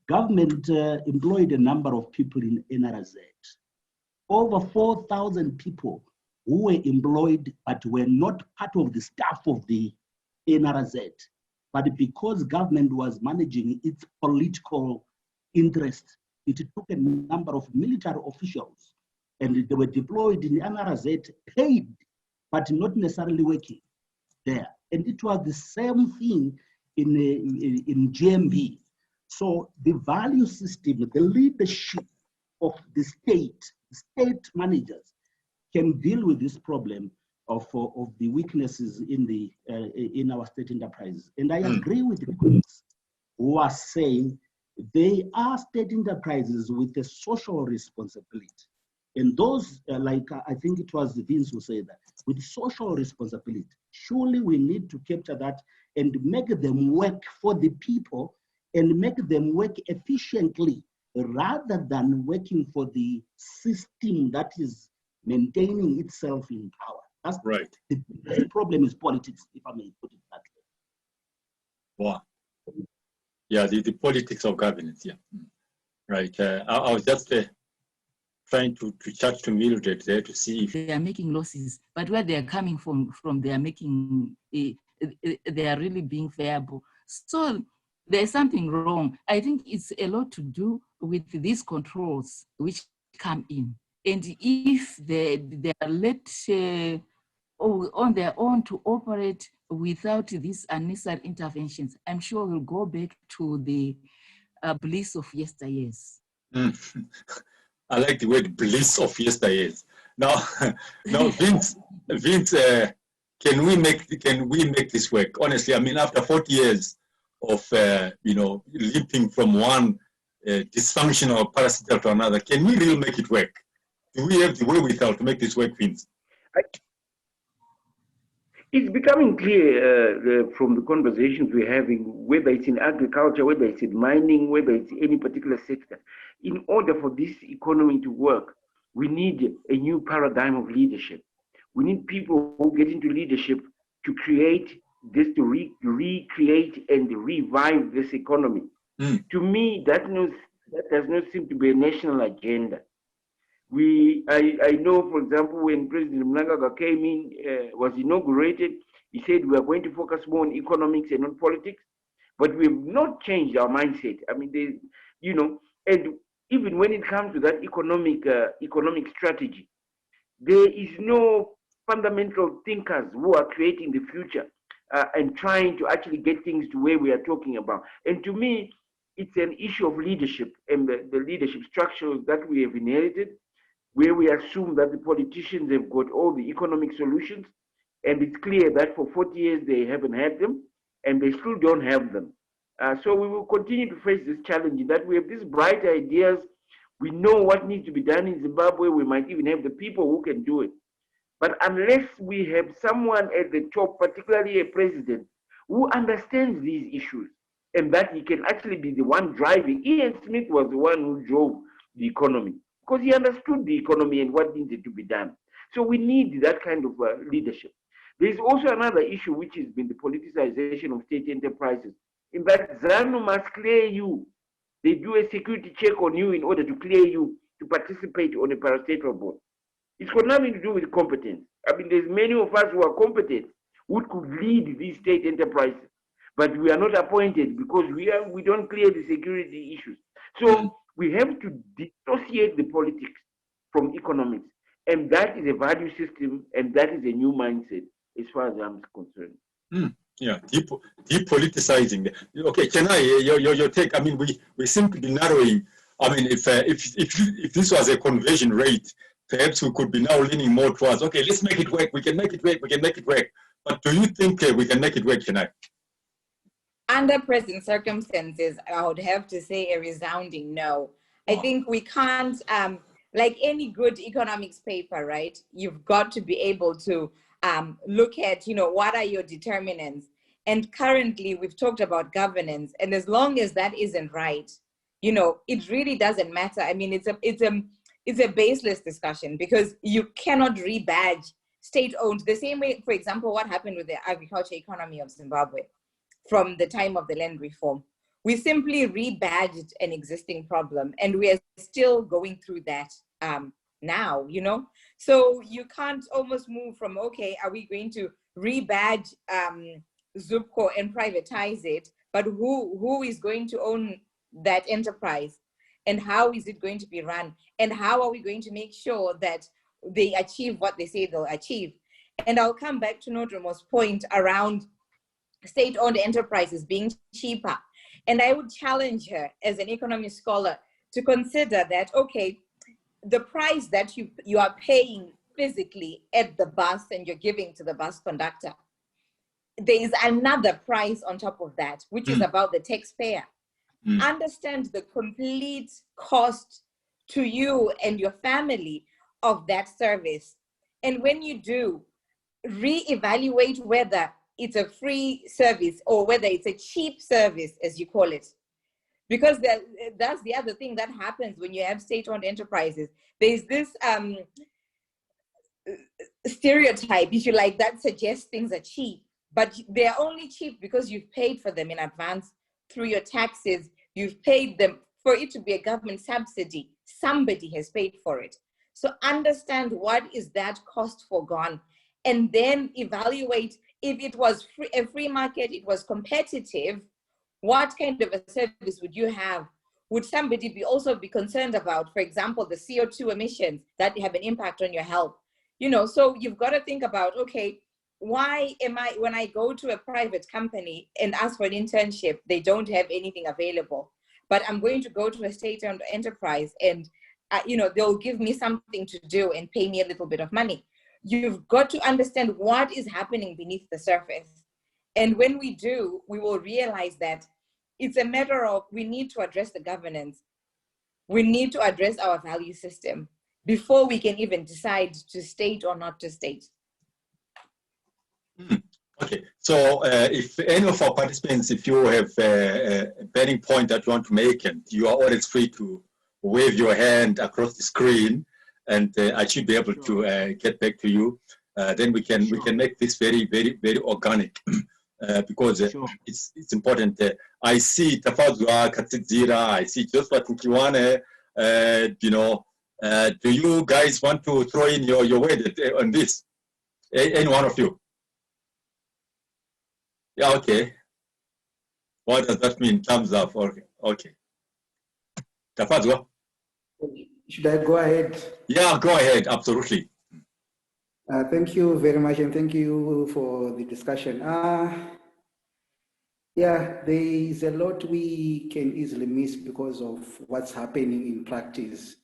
Government employed a number of people in NRZ. Over 4,000 people who were employed but were not part of the staff of the NRZ. But because government was managing its political interest, it took a number of military officials and they were deployed in NRZ, paid, but not necessarily working there. And it was the same thing in GMB. So the value system, the leadership of the state managers can deal with this problem of the weaknesses in our state enterprises. And I agree with the colleagues who are saying they are state enterprises with a social responsibility. And those, like I think it was Vince who said that, with social responsibility, surely we need to capture that and make them work for the people and make them work efficiently rather than working for the system that is maintaining itself in power. That's right. The problem is politics, if I may put it that way. Wow. Yeah, the politics of governance, yeah. Right. I was just trying to chat to Mildred there to see if they are making losses, but where they are coming from they are making, they are really being viable. So there's something wrong. I think it's a lot to do with these controls which come in. And if they are let on their own to operate without these unnecessary interventions, I'm sure we'll go back to the bliss of yesteryears. I like the word bliss of yesteryears. Now, Vince, can we make this work? Honestly, I mean, after 40 years of leaping from one dysfunctional parasite to another, can we really make it work? Do we have the wherewithal to make this work, Vince? It's becoming clear from the conversations we're having, whether it's in agriculture, whether it's in mining, whether it's any particular sector. In order for this economy to work, we need a new paradigm of leadership. We need people who get into leadership to create this, to recreate and revive this economy. To me, that does not seem to be a national agenda. I know, for example, when President Mnangagwa came in, was inaugurated, he said we are going to focus more on economics and on politics, but we have not changed our mindset. I mean, and even when it comes to that economic strategy, there is no fundamental thinkers who are creating the future and trying to actually get things to where we are talking about. And to me, it's an issue of leadership and the leadership structures that we have inherited, where we assume that the politicians have got all the economic solutions, and it's clear that for 40 years they haven't had them, and they still don't have them. So we will continue to face this challenge that we have these bright ideas. We know what needs to be done in Zimbabwe. We might even have the people who can do it. But unless we have someone at the top, particularly a president, who understands these issues and that he can actually be the one driving. Ian Smith was the one who drove the economy because he understood the economy and what needed to be done. So we need that kind of leadership. There's also another issue which has been the politicization of state enterprises. In that ZANU must clear you. They do a security check on you in order to clear you to participate on a parastatal board. It's got nothing to do with competence. I mean, there's many of us who are competent who could lead these state enterprises, but we are not appointed because we don't clear the security issues. So we have to dissociate the politics from economics, and that is a value system, and that is a new mindset as far as I'm concerned. Yeah, depoliticizing. Okay, can I your take? I mean, we seem to be narrowing. I mean, if this was a conversion rate, perhaps we could be now leaning more towards, okay, let's make it work. We can make it work. We can make it work. But do you think we can make it work, Chennai? Under present circumstances, I would have to say a resounding no. I think we can't, like any good economics paper, right? You've got to be able to look at, what are your determinants? And currently we've talked about governance, and as long as that isn't right, it really doesn't matter. I mean, it's a baseless discussion because you cannot rebadge state-owned the same way, for example, what happened with the agriculture economy of Zimbabwe from the time of the land reform. We simply rebadged an existing problem, and we are still going through that now, So you can't almost move from, okay, are we going to rebadge Zupco and privatize it, but who is going to own that enterprise? And how is it going to be run? And how are we going to make sure that they achieve what they say they'll achieve? And I'll come back to Nodromo's point around state-owned enterprises being cheaper. And I would challenge her as an economic scholar to consider that, okay, the price that you are paying physically at the bus and you're giving to the bus conductor, there is another price on top of that, which is about the taxpayer. Understand the complete cost to you and your family of that service. And when you do, reevaluate whether it's a free service or whether it's a cheap service, as you call it. Because that's the other thing that happens when you have state-owned enterprises. There's this stereotype, if you like, that suggests things are cheap, but they're only cheap because you've paid for them in advance through your taxes. You've paid them for it to be a government subsidy. Somebody has paid for it. So understand what is that cost foregone, and then evaluate if it was a free market, it was competitive, what kind of a service would you have? Would somebody also be concerned about, for example, the CO2 emissions that have an impact on your health? So you've got to think about, okay, why am I, when I go to a private company and ask for an internship, they don't have anything available, but I'm going to go to a state-owned enterprise and, they'll give me something to do and pay me a little bit of money. You've got to understand what is happening beneath the surface. And when we do, we will realize that it's a matter of, we need to address the governance. We need to address our value system before we can even decide to state or not to state. Okay, so if any of our participants, if you have a burning point that you want to make, and you are always free to wave your hand across the screen, and I should be able to get back to you. Then we can make this very, very, very organic because it's important. I see Tafazwa Katidzira, I see Joshua Tinkiwane. Do you guys want to throw in your word on this? Any one of you? Yeah, okay. What does that mean? Thumbs up. Okay. Tafazwa? Should I go ahead? Yeah, go ahead. Absolutely. Thank you very much, and thank you for the discussion. Yeah, there is a lot we can easily miss because of what's happening in practice.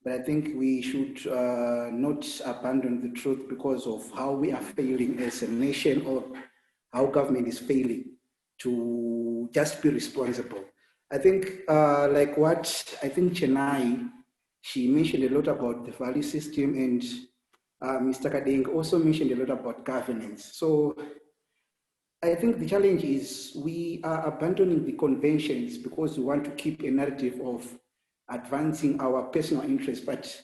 But I think we should not abandon the truth because of how we are failing as a nation or how government is failing. to just be responsible. I think like what I think Chennai, she mentioned a lot about the value system, and Mr. Kading also mentioned a lot about governance. So I think the challenge is we are abandoning the conventions because we want to keep a narrative of advancing our personal interests, but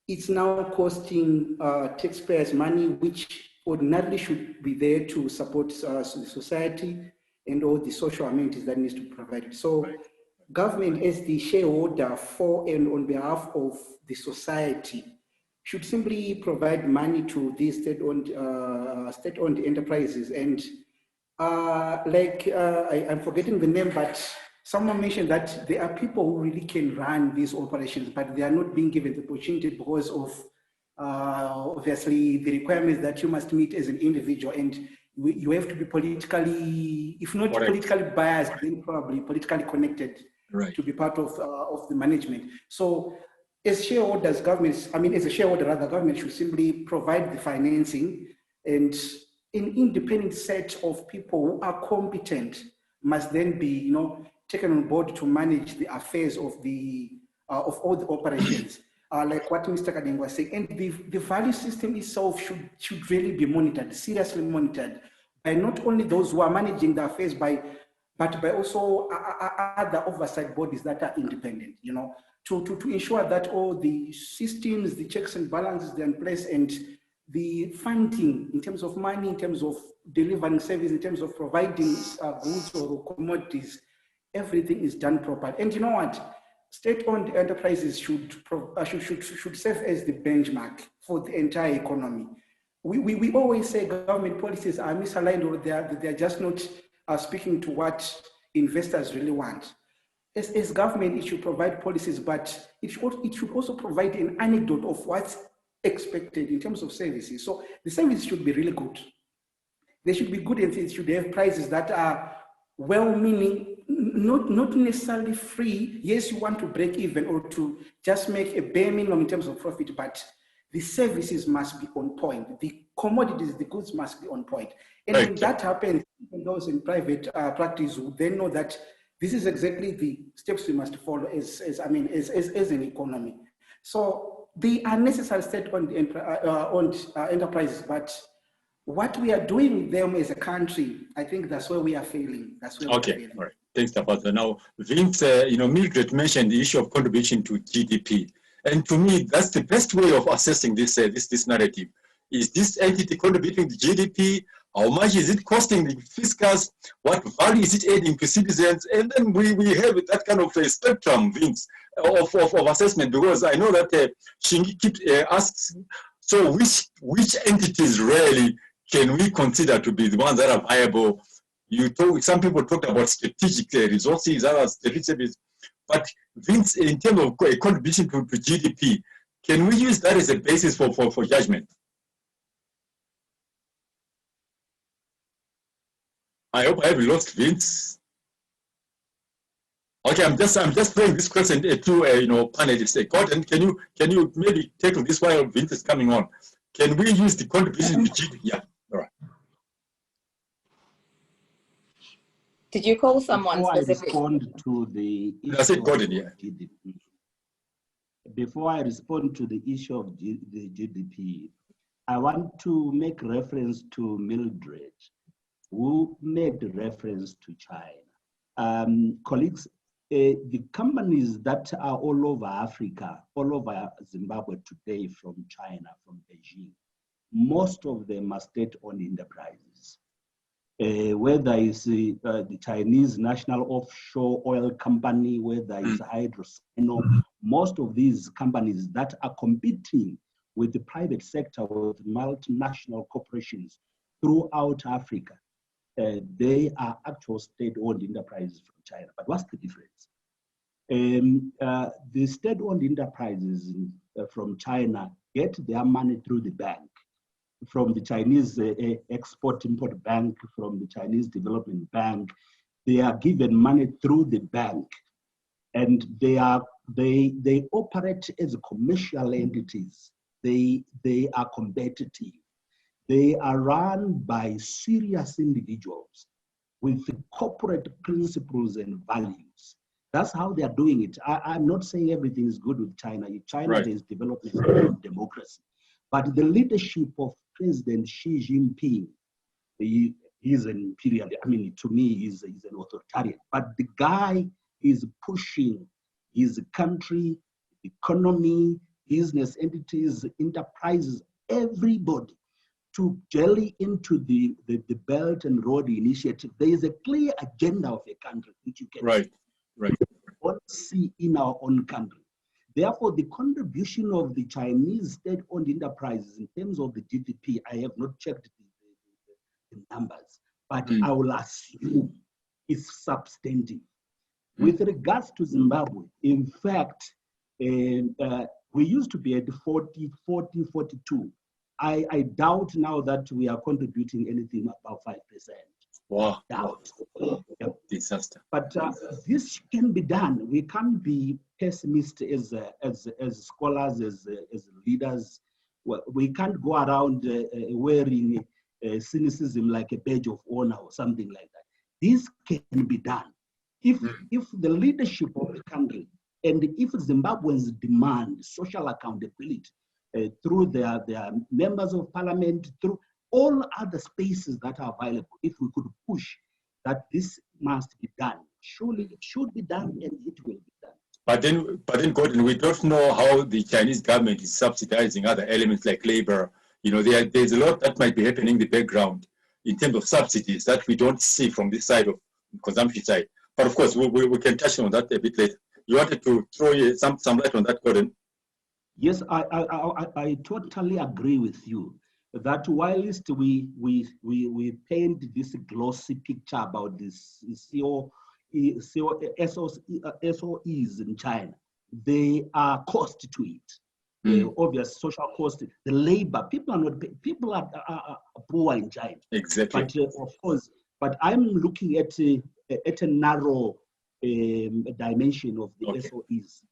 it's now costing taxpayers money, which ordinarily should be there to support society and all the social amenities that needs to be provided. So government as the shareholder for and on behalf of the society should simply provide money to these state-owned enterprises. And I'm forgetting the name, but someone mentioned that there are people who really can run these operations, but they are not being given the opportunity because of obviously the requirements that you must meet as an individual, and you have to be politically, if not politically biased, then probably politically connected to be part of the management. So as shareholders, as a shareholder rather, government should simply provide the financing, and an independent set of people who are competent must then be, taken on board to manage the affairs of all the operations, like what Mr. Kading was saying. And the value system itself should really be monitored, seriously monitored, by not only those who are managing the affairs, but by also other oversight bodies that are independent, to ensure that all the systems, the checks and balances are in place, and the funding in terms of money, in terms of delivering service, in terms of providing goods or commodities, everything is done properly. And you know what? State-owned enterprises should serve as the benchmark for the entire economy. We always say government policies are misaligned, or they're just not speaking to what investors really want. As government, it should provide policies, but it should also provide an anecdote of what's expected in terms of services. So the service should be really good. They should be good, and it should have prices that are well-meaning, not necessarily free. Yes, you want to break even or to just make a bare minimum in terms of profit, but the services must be on point. The commodities, the goods must be on point. And when that happens, even those in private practice will then know that this is exactly the steps we must follow as an economy. So they are necessary state-owned enterprises, but what we are doing with them as a country, I think that's where we are failing. That's where we are failing. All right. Thanks, Tapato. Now, Vince, Mildred mentioned the issue of contribution to GDP. And to me, that's the best way of assessing this narrative. Is this entity contributing to GDP? How much is it costing the fiscals? What value is it adding to citizens? And then we have that kind of a spectrum, Vince, of assessment, because I know that Shingi keeps asks, so which entities really can we consider to be the ones that are viable? Some people talked about strategic resources, others strategic services. But Vince, in terms of contribution to GDP, can we use that as a basis for judgment? I hope I have lost Vince. Okay, I'm just throwing this question to panelists. Gordon, can you maybe tackle this while Vince is coming on? Can we use the contribution to GDP? Yeah, all right. Did you call someone Before specific? I respond to the issue I said Gordon, yeah. GDP, before I respond to the issue of the GDP, I want to make reference to Mildred, who made reference to China. Colleagues, the companies that are all over Africa, all over Zimbabwe today from China, from Beijing, most of them are state-owned enterprises. Whether it's the Chinese National Offshore Oil Company, whether it's Hydrosino, most of these companies that are competing with the private sector, with multinational corporations throughout Africa, they are actual state-owned enterprises from China. But what's the difference? The state-owned enterprises from China get their money through the bank, from the Chinese Export-Import Bank, from the Chinese Development Bank. They are given money through the bank, and they operate as commercial entities. They are competitive. They are run by serious individuals. with corporate principles and values. That's how they are doing it. I'm not saying everything is good with China. In China, Right. there's development and democracy. But the leadership of President Xi Jinping, he's an imperial, I mean, to me, he's an authoritarian. But the guy is pushing his country, economy, business entities, enterprises, everybody to jelly into the Belt and Road Initiative. There is a clear agenda of a country which you can see in our own country. Therefore, the contribution of the Chinese state-owned enterprises in terms of the GDP, I have not checked the numbers, but I will assume it's substantive. With regards to Zimbabwe, in fact, we used to be at 40, 42. I doubt now that we are contributing anything about 5%. Wow. Doubt. Yep. Disaster. But this can be done. We can't be pessimistic as scholars, as leaders. Well, we can't go around wearing cynicism like a badge of honor or something like that. This can be done. If the leadership of the country and if Zimbabweans demand social accountability through their members of parliament, through all other spaces that are available, if we could push that this must be done, surely it should be done and it will be done. But then, Gordon, we don't know how the Chinese government is subsidizing other elements like labor. You know, there's a lot that might be happening in the background in terms of subsidies that we don't see from this side of consumption side. But of course, we can touch on that a bit later. You wanted to throw some light on that, Gordon? Yes, I totally agree with you that whilst we paint this glossy picture about this SOEs in China, they are cost to it. Obvious social cost, the labor. People are poor in China. Exactly. But of course, but I'm looking at a narrow dimension of the SOEs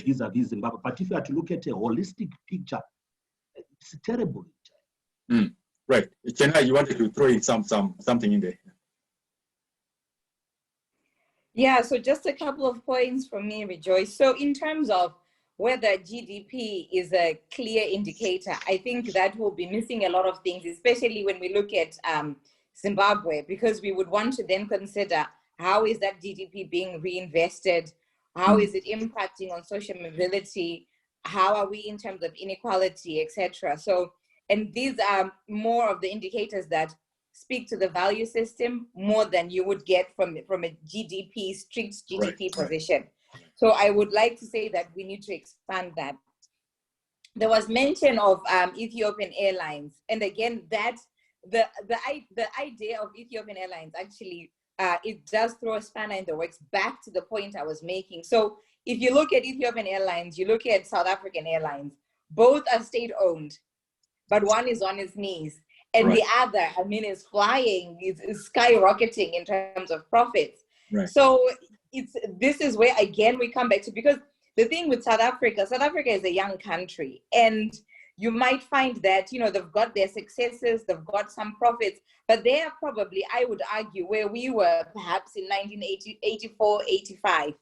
vis-a-vis Zimbabwe. But if you are to look at a holistic picture, it's terrible. Right. Chena, you wanted to throw in something in there. Yeah, so just a couple of points from me, Rejoice. So in terms of whether GDP is a clear indicator, I think that will be missing a lot of things, especially when we look at Zimbabwe, because we would want to then consider how is that GDP being reinvested? How is it impacting on social mobility? How are we in terms of inequality, etc.? So, and these are more of the indicators that speak to the value system more than you would get from a GDP, strict GDP position. So I would like to say that we need to expand that. There was mention of Ethiopian Airlines. And again, that the idea of Ethiopian Airlines actually, it does throw a spanner in the works back to the point I was making. So if you look at Ethiopian Airlines, you look at South African Airlines, both are state-owned, but one is on its knees. And the other, I mean, is flying, is skyrocketing in terms of profits. So this is where, again, we come back to, because the thing with South Africa is a young country. And you might find that, you know, they've got their successes, they've got some profits, but they are probably, I would argue, where we were perhaps in 1984, 85.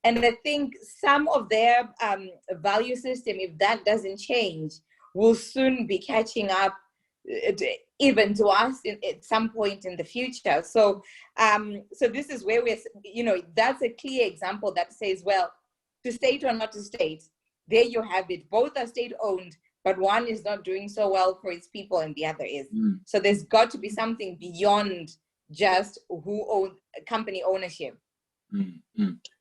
And I think some of their value system, if that doesn't change, will soon be catching up even to us at some point in the future. So, so this is where we're, you know, that's a clear example that says, well, to state or not to state, there you have it. Both are state-owned, but one is not doing so well for its people and the other is. So there's got to be something beyond just who owns company ownership.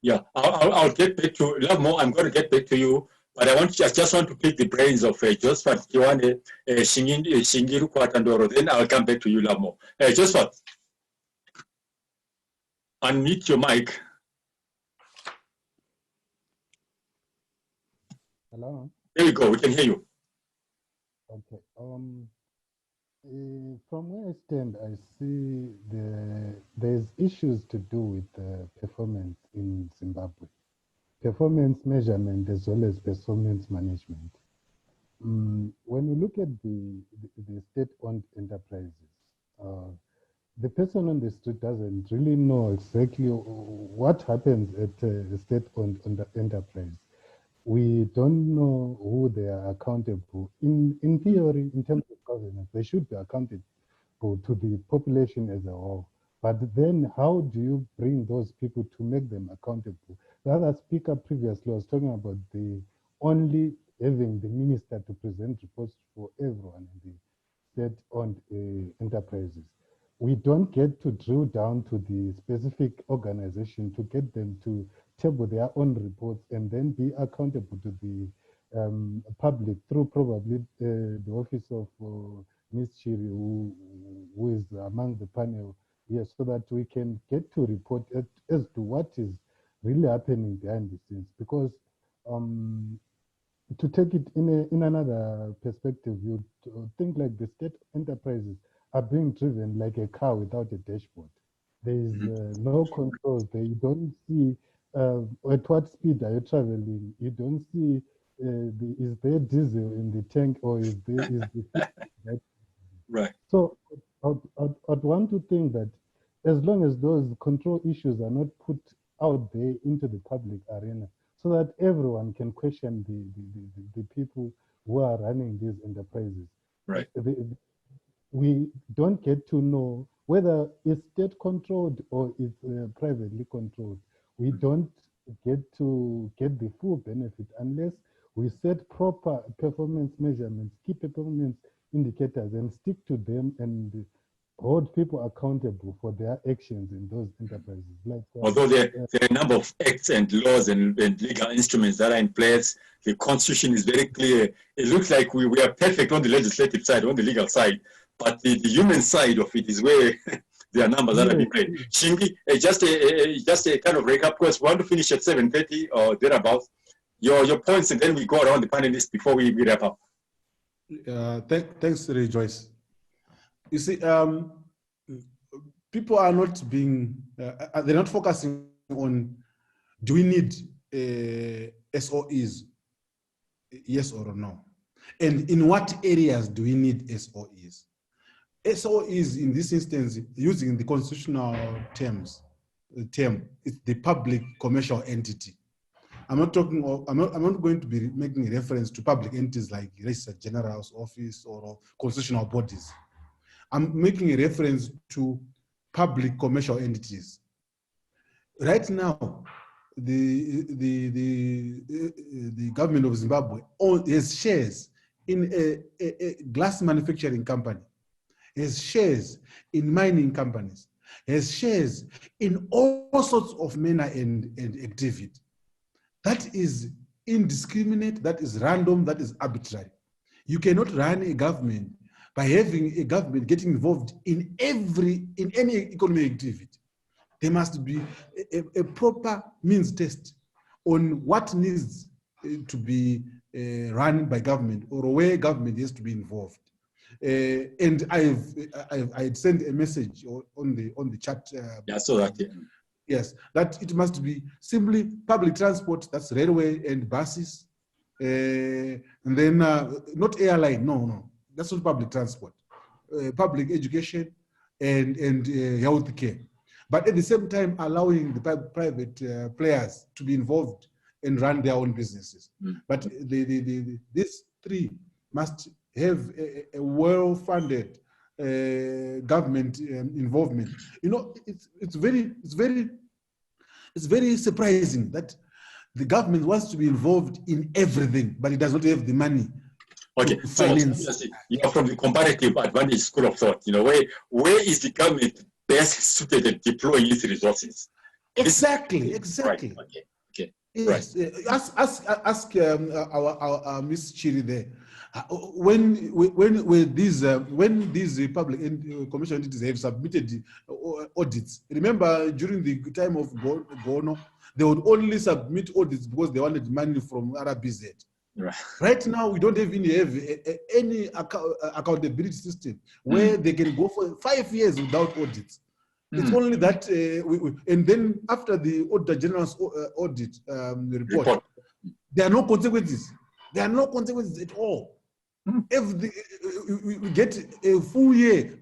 Yeah, I'll get back to Lamo. I'm going to get back to you, but I just want to pick the brains of Josephat Kiwane, Shingiru Kwatandoro. Then I'll come back to you, Lamo. Josephat, unmute your mic. Hello. There we go. We can hear you. Okay. From where I stand, I see there's issues to do with the performance in Zimbabwe. Performance measurement as well as performance management. When we look at the state-owned enterprises, the person on the street doesn't really know exactly what happens at a state-owned enterprise. We don't know who they are accountable. In theory, in terms of governance, they should be accountable to the population as a whole. But then how do you bring those people to make them accountable? The other speaker previously was talking about the only having the minister to present reports for everyone in the state-owned enterprises. We don't get to drill down to the specific organization to get them to table their own reports and then be accountable to the public through probably the office of Ms. Chiri, who is among the panel here, so that we can get to report as to what is really happening behind the scenes. Because to take it in another perspective, you think like the state enterprises are being driven like a car without a dashboard. There is no controls there. You don't see at what speed are you traveling. You don't see is there diesel in the tank or is the right. So I'd want to think that as long as those control issues are not put out there into the public arena, so that everyone can question the people who are running these enterprises. Right. We don't get to know whether it's state-controlled or it's privately controlled. We don't get to get the full benefit unless we set proper performance measurements, key performance indicators, and stick to them and hold people accountable for their actions in those enterprises. Like, although there are a number of acts and laws and legal instruments that are in place, the Constitution is very clear. It looks like we are perfect on the legislative side, on the legal side, but the human side of it is where there are numbers that are being played. Shingi, just a kind of recap, because we want to finish at 7:30 or thereabouts. Your points, and then we go around the panelists before we wrap up. Thanks, Joyce. You see, people are not being, they're not focusing on, do we need SOEs, yes or no? And in what areas do we need SOEs? SOEs, in this instance, using the constitutional term, it's the public commercial entity. I'm not going to be making a reference to public entities like Registrar General's office or constitutional bodies. I'm making a reference to public commercial entities. Right now, the government of Zimbabwe has shares in a glass manufacturing company, has shares in mining companies, has shares in all sorts of manner and activity. That is indiscriminate, that is random, that is arbitrary. You cannot run a government by having a government getting involved in any economic activity. There must be a proper means test on what needs to be run by government or where government has to be involved. And I had sent a message on the chat. Yeah, I saw that. Yeah. Yes, that it must be simply public transport, that's railway and buses, and then not airline, no, that's not public transport, public education and health care. But at the same time, allowing the private players to be involved and run their own businesses. But these three must have a well-funded government involvement. You know, it's very surprising that the government wants to be involved in everything, but it does not have the money. Okay, so you're from the comparative advantage school of thought. You know, where is the government best suited at deploying its resources? Exactly. Right. Okay. Yes. Right. Ask our Miss Chiri there. When these public commercial entities have submitted audits, remember during the time of Gono, they would only submit audits because they wanted money from RBZ. Right now, we don't even have any accountability system where they can go for 5 years without audits. It's only that, and then after the Auditor General's audit report, there are no consequences. There are no consequences at all. We get a full year,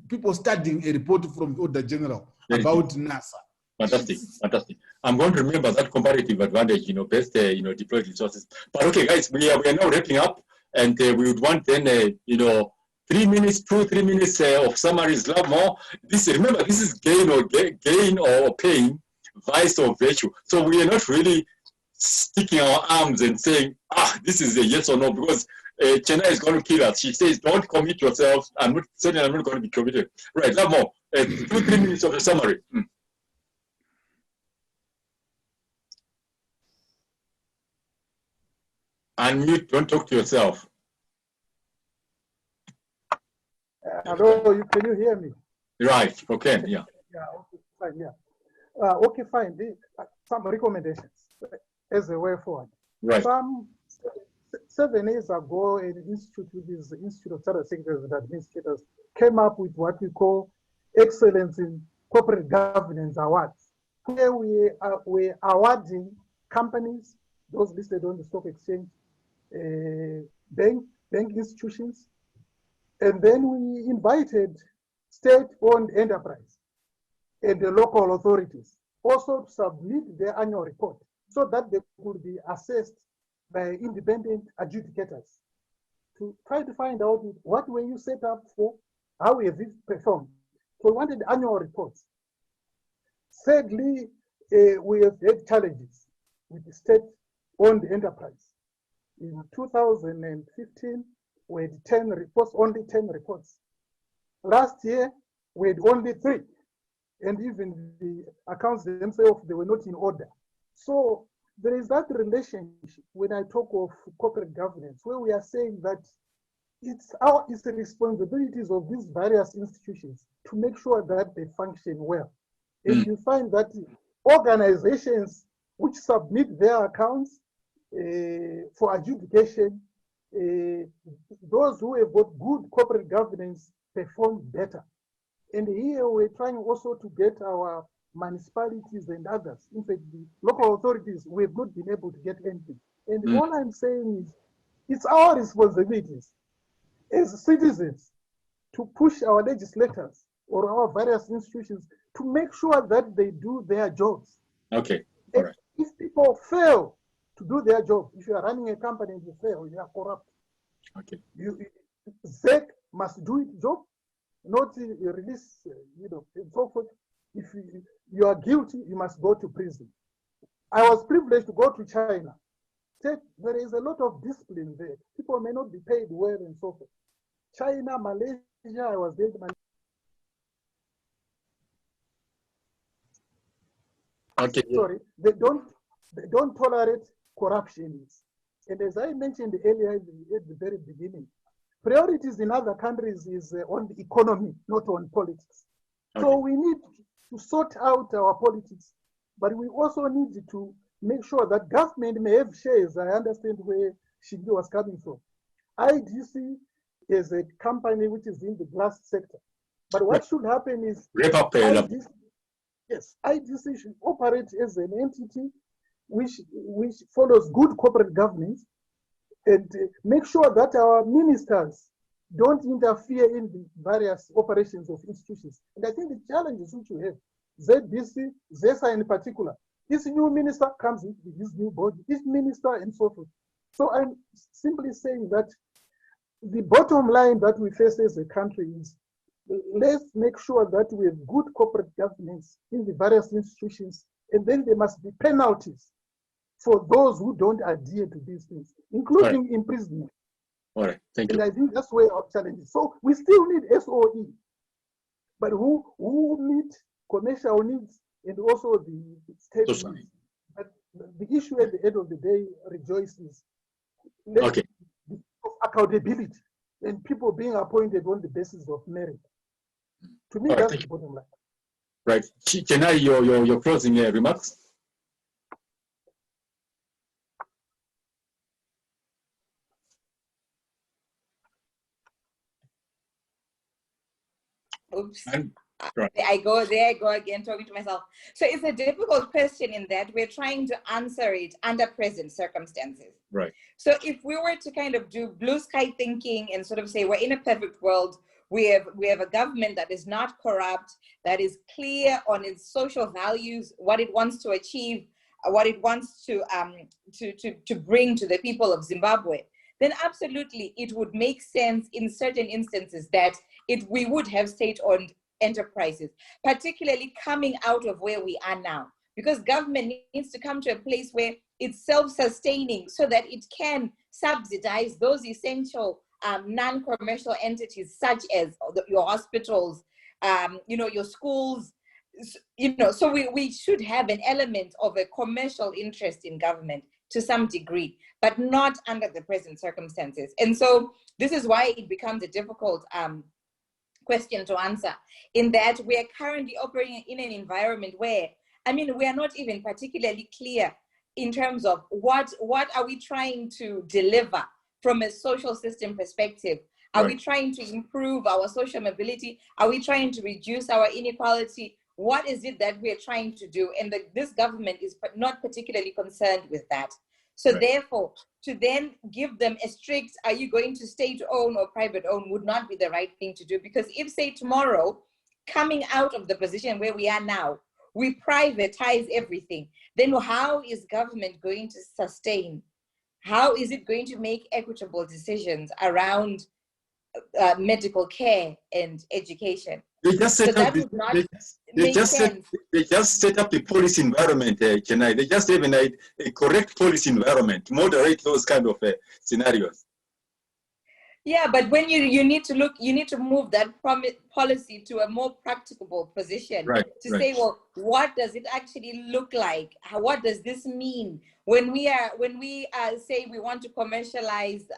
people studying a report from the Auditor General about NASA. Fantastic, fantastic. I'm going to remember that comparative advantage, best, deployed resources. But okay, guys, we are now wrapping up, and we would want then, 3 minutes, 2-3 minutes of summaries, love more. Remember, this is gain or pain, vice or virtue. So we are not really sticking our arms and saying, this is a yes or no, because Chena is going to kill us. She says, don't commit yourself. I'm not going to be committed. Right, love more. 2-3 minutes of a summary. Unmute, don't talk to yourself. Hello, can you hear me? Right, okay, yeah. Yeah, okay, fine, yeah. Okay, fine. Some recommendations as a way forward. Right. 7 years ago, an institute, which is the Institute of Chartered Secretaries and Administrators, came up with what we call Excellence in Corporate Governance Awards, where we're awarding companies, those listed on the stock exchange, bank institutions, and then we invited state-owned enterprise and the local authorities also to submit their annual report so that they could be assessed by independent adjudicators to try to find out what were you set up for, how have you performed. So we wanted annual reports. Sadly, we have had challenges with the state-owned enterprise. In 2015, we had 10 reports, only 10 reports. Last year, we had only 3. And even the accounts themselves, they were not in order. So there is that relationship when I talk of corporate governance, where we are saying that it's the responsibilities of these various institutions to make sure that they function well. And you find that organizations which submit their accounts for adjudication, those who have got good corporate governance perform better. And here we're trying also to get our municipalities and others, in fact, the local authorities, we have not been able to get anything. And all I'm saying is, it's our responsibilities as citizens to push our legislators or our various institutions to make sure that they do their jobs. Okay, all right. If people fail to do their job, if you are running a company and you fail, you are corrupt. Okay. ZEC must do its job, not release, and so forth. If you are guilty, you must go to prison. I was privileged to go to China. There is a lot of discipline there. People may not be paid well and so forth. China, Malaysia, I was there. Okay. Sorry, they don't tolerate corruption. And as I mentioned earlier at the very beginning, priorities in other countries is on the economy, not on politics. Okay. So we need to sort out our politics, but we also need to make sure that government may have shares. I understand where Shigi was coming from. IDC is a company which is in the glass sector. But what should happen is IDC should operate as an entity which follows good corporate governance and make sure that our ministers don't interfere in the various operations of institutions. And I think the challenges which we have, ZBC, ZESA in particular, this new minister comes with this new body, this minister and so forth. So I'm simply saying that the bottom line that we face as a country is, let's make sure that we have good corporate governance in the various institutions, and then there must be penalties for those who don't adhere to these things, including imprisonment. All right, thank you. And I think that's where our challenge is. So we still need SOE, but who meet commercial needs and also the state needs. But the issue at the end of the day, Rejoice, is accountability and people being appointed on the basis of merit. To me, that's the bottom line. Right. Can I your closing remarks? Oops. Right. There I go again, talking to myself. So it's a difficult question in that we're trying to answer it under present circumstances. Right. So if we were to kind of do blue sky thinking and sort of say we're in a perfect world, we have a government that is not corrupt, that is clear on its social values, what it wants to achieve, what it wants to bring to the people of Zimbabwe, then absolutely it would make sense in certain instances that we would have state-owned enterprises, particularly coming out of where we are now, because government needs to come to a place where it's self-sustaining so that it can subsidize those essential non-commercial entities such as your hospitals, your schools, so we should have an element of a commercial interest in government to some degree, but not under the present circumstances. And so this is why it becomes a difficult question to answer, in that we are currently operating in an environment where, we are not even particularly clear in terms of what are we trying to deliver from a social system perspective. Are we trying to improve our social mobility? Are we trying to reduce our inequality? What is it that we are trying to do? And this government is not particularly concerned with that. So therefore, to then give them a strict, are you going to state-owned or private-owned, would not be the right thing to do. Because if, say, tomorrow, coming out of the position where we are now, we privatize everything, then how is government going to sustain? How is it going to make equitable decisions around medical care and education? They just set up they just set up the policy environment, Chennai. They just have a correct policy environment to moderate those kind of scenarios. Yeah, but when you need to move that policy to a more practicable position, say, well, what does it actually look like? What does this mean when we say we want to commercialize?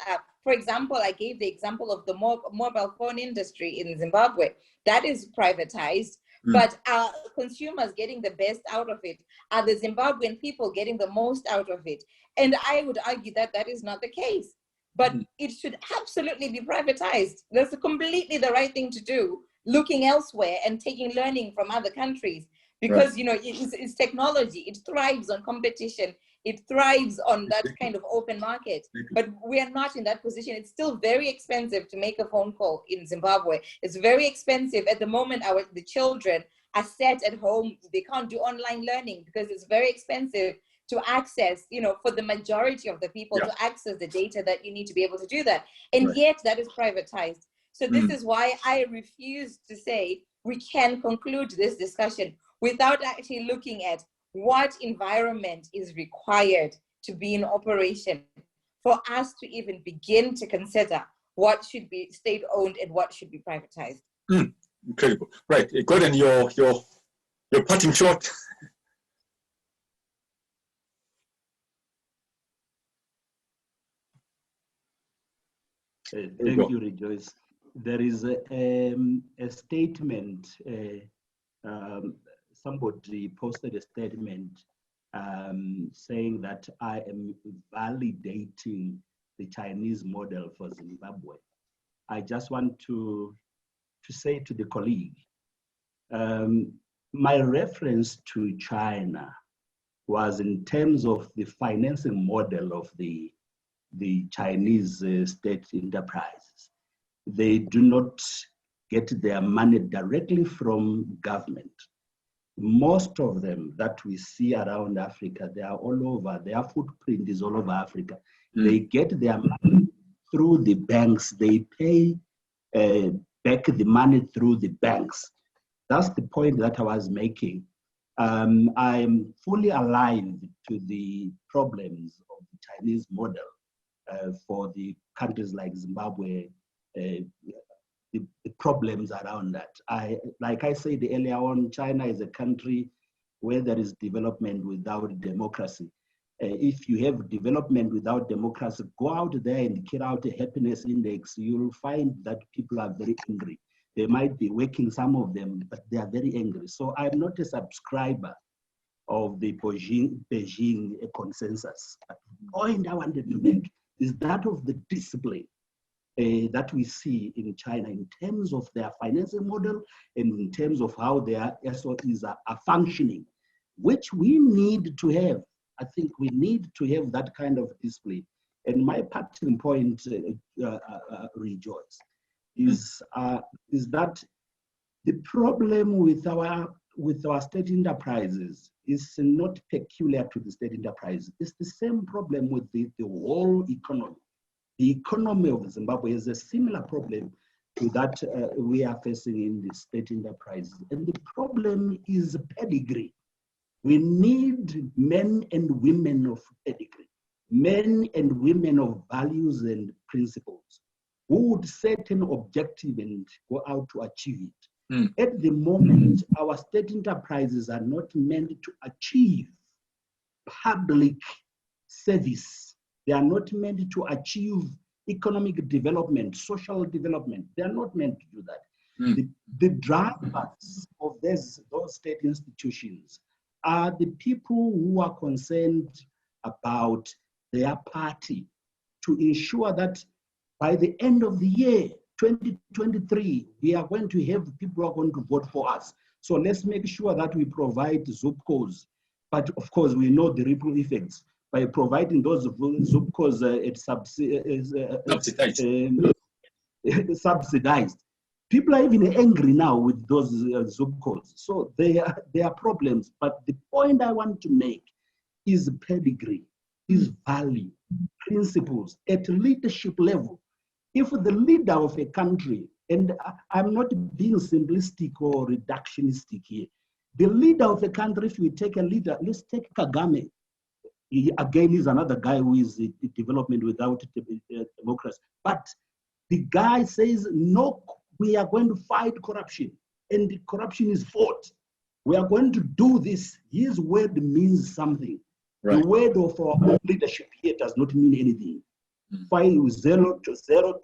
For example, I gave the example of the mobile phone industry in Zimbabwe. That is privatized, but are consumers getting the best out of it? Are the Zimbabwean people getting the most out of it? And I would argue that that is not the case. But it should absolutely be privatized. That's completely the right thing to do, looking elsewhere and taking learning from other countries. Because, it's technology. It thrives on competition. It thrives on that kind of open market. But we are not in that position. It's still very expensive to make a phone call in Zimbabwe. It's very expensive. At the moment, the children are sat at home. They can't do online learning because it's very expensive to access, for the majority of the people to access the data that you need to be able to do that. And yet that is privatized. So this is why I refuse to say we can conclude this discussion without actually looking at what environment is required to be in operation for us to even begin to consider what should be state-owned and what should be privatized. Incredible. Right, Gordon, your parting shot. Thank you, Rejoice. There is a statement, somebody posted a statement saying that I am validating the Chinese model for Zimbabwe. I just want to say to the colleague, my reference to China was in terms of the financing model of the Chinese state enterprises. They do not get their money directly from government. Most of them that we see around Africa, they are all over, their footprint is all over Africa. They get their money through the banks. They pay back the money through the banks. That's the point that I was making. I'm fully alive to the problems of the Chinese model. For the countries like Zimbabwe, the problems around that. Like I said earlier on, China is a country where there is development without democracy. If you have development without democracy, go out there and carry out a happiness index, you'll find that people are very angry. They might be working, some of them, but they are very angry. So I'm not a subscriber of the Beijing consensus. But the point I wanted to make is that of the discipline that we see in China in terms of their financing model and in terms of how their SOEs are functioning, which we need to have. I think we need to have that kind of display. And my parting point, Rejoice, is that the problem with our state enterprises is not peculiar to the state enterprise. It's the same problem with the whole economy. The economy of Zimbabwe is a similar problem to that we are facing in the state enterprise. And the problem is pedigree. We need men and women of pedigree, men and women of values and principles who would set an objective and go out to achieve it. At the moment, our state enterprises are not meant to achieve public service. They are not meant to achieve economic development, social development. They are not meant to do that. The drivers of those state institutions are the people who are concerned about their party to ensure that by the end of the year, 2023, we are going to have people who are going to vote for us. So let's make sure that we provide ZUPCOs. But of course, we know the ripple effects by providing those ZUPCOs subsidized. People are even angry now with those ZUPCOs. So they are problems. But the point I want to make is pedigree, is value, principles at leadership level. If the leader of a country, and I'm not being simplistic or reductionistic here, the leader of a country, if we take a leader, let's take Kagame. He, again, is another guy who is a development without democracy. But the guy says, no, we are going to fight corruption, and the corruption is fought. We are going to do this. His word means something. Right. The word of our leadership here does not mean anything. Fight with zero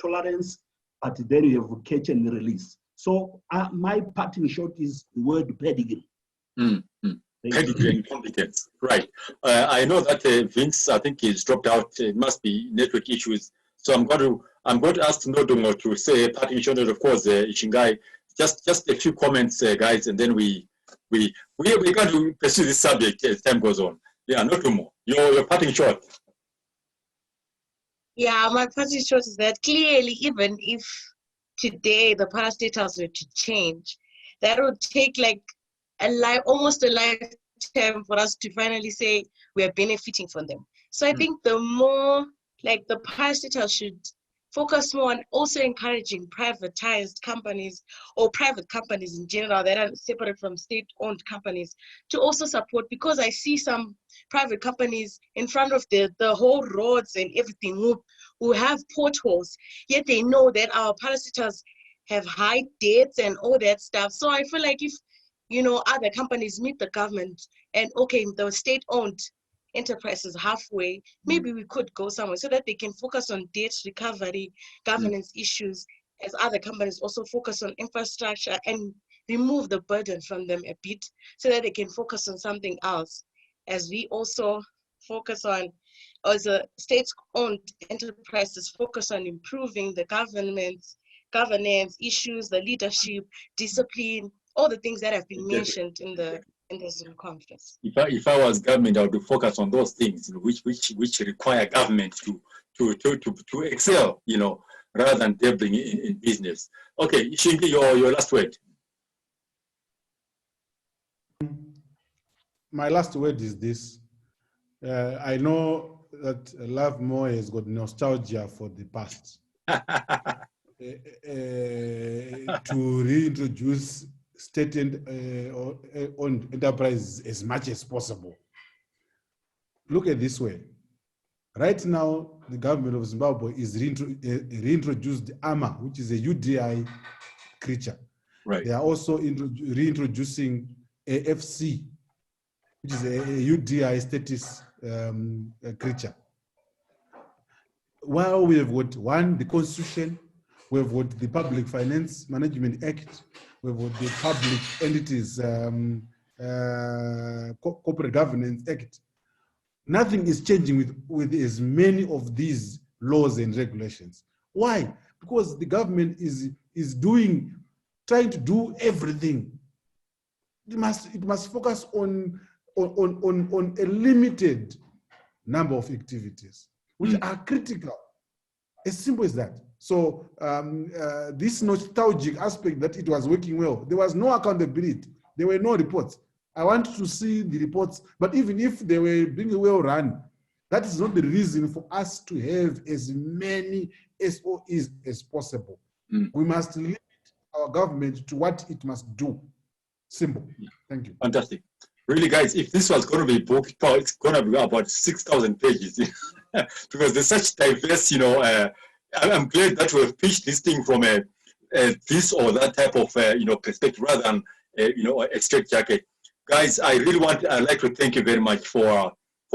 tolerance, but then you have catch and release. So my parting shot is the word pedigree. Pedigree and competence, right. I know that Vince, I think he's dropped out. It must be network issues. So I'm going to ask Nodongo to say a parting shot, and of course, Ishingai, just a few comments, guys, and then we're going to pursue this subject as time goes on. Yeah, Nodongo, your parting shot. Yeah, my parting shot is that clearly, even if today the parastatals were to change, that would take like almost a lifetime for us to finally say we are benefiting from them. So I think the more like the parastatals should focus more on also encouraging privatized companies or private companies in general that are separate from state-owned companies to also support, because I see some private companies in front of the whole roads and everything who have potholes, yet they know that our parastatals have high debts and all that stuff. So I feel like if, you know, other companies meet the government and okay, the state-owned enterprises halfway, maybe we could go somewhere so that they can focus on debt recovery, governance issues, as other companies also focus on infrastructure and remove the burden from them a bit so that they can focus on something else. As we also focus on, as a state-owned enterprises focus on improving the governance issues, the leadership, discipline, all the things that have been mentioned in the Zoom conference. If I was government, I would focus on those things, you know, which require government to excel, you know, rather than dabbling in business. Okay, Shingi, your last word. My last word is this. I know that Love More has got nostalgia for the past. To reintroduce state-owned enterprises as much as possible. Look at this way. Right now, the government of Zimbabwe is reintroduced AMA, which is a UDI creature. Right. They are also reintroducing AFC, which is a UDI status creature. While we have got the Constitution, we have got the Public Finance Management Act, we have got the Public Entities Corporate Governance Act. Nothing is changing with as many of these laws and regulations. Why? because the government is trying to do everything. It must focus on a limited number of activities which are critical. As simple as that. So this nostalgic aspect that it was working well, there was no accountability. There were no reports. I want to see the reports, but even if they were being well run, that is not the reason for us to have as many SOEs as possible. We must limit our government to what it must do. Simple. Thank you. Fantastic. Really, guys, if this was going to be a book, it's going to be about 6,000 pages because there's such diverse, I'm glad that we've pitched this thing from this or that type of, perspective rather than, a straight jacket. Guys, I'd like to thank you very much for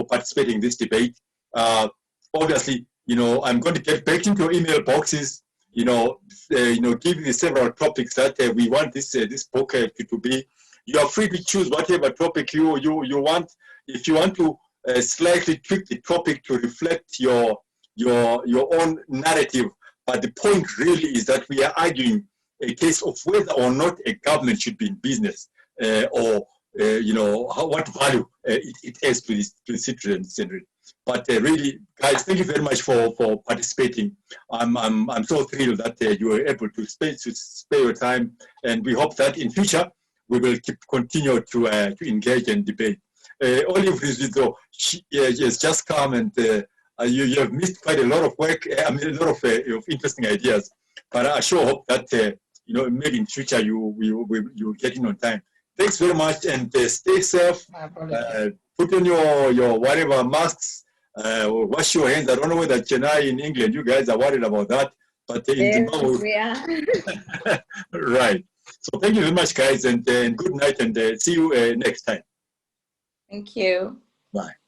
participating in this debate. Obviously, I'm going to get back into your email boxes, giving you several topics that we want this book to be. You are free to choose whatever topic you want. If you want to slightly tweak the topic to reflect your own narrative, but the point really is that we are arguing a case of whether or not a government should be in business, or what value it has to the citizens. But really, guys, thank you very much for participating. I'm so thrilled that you were able to spare your time, and we hope that in future we will continue to engage and debate. Olive Rizzo, she has just come, and you have missed quite a lot of work. A lot of interesting ideas. But I sure hope that maybe in future you get in on time. Thanks very much, and stay safe. Put on your whatever masks. Wash your hands. I don't know whether Chennai in England, you guys are worried about that, but in Zimbabwe, we are. right. So thank you very much, guys, and good night, and see you next time. Thank you. Bye.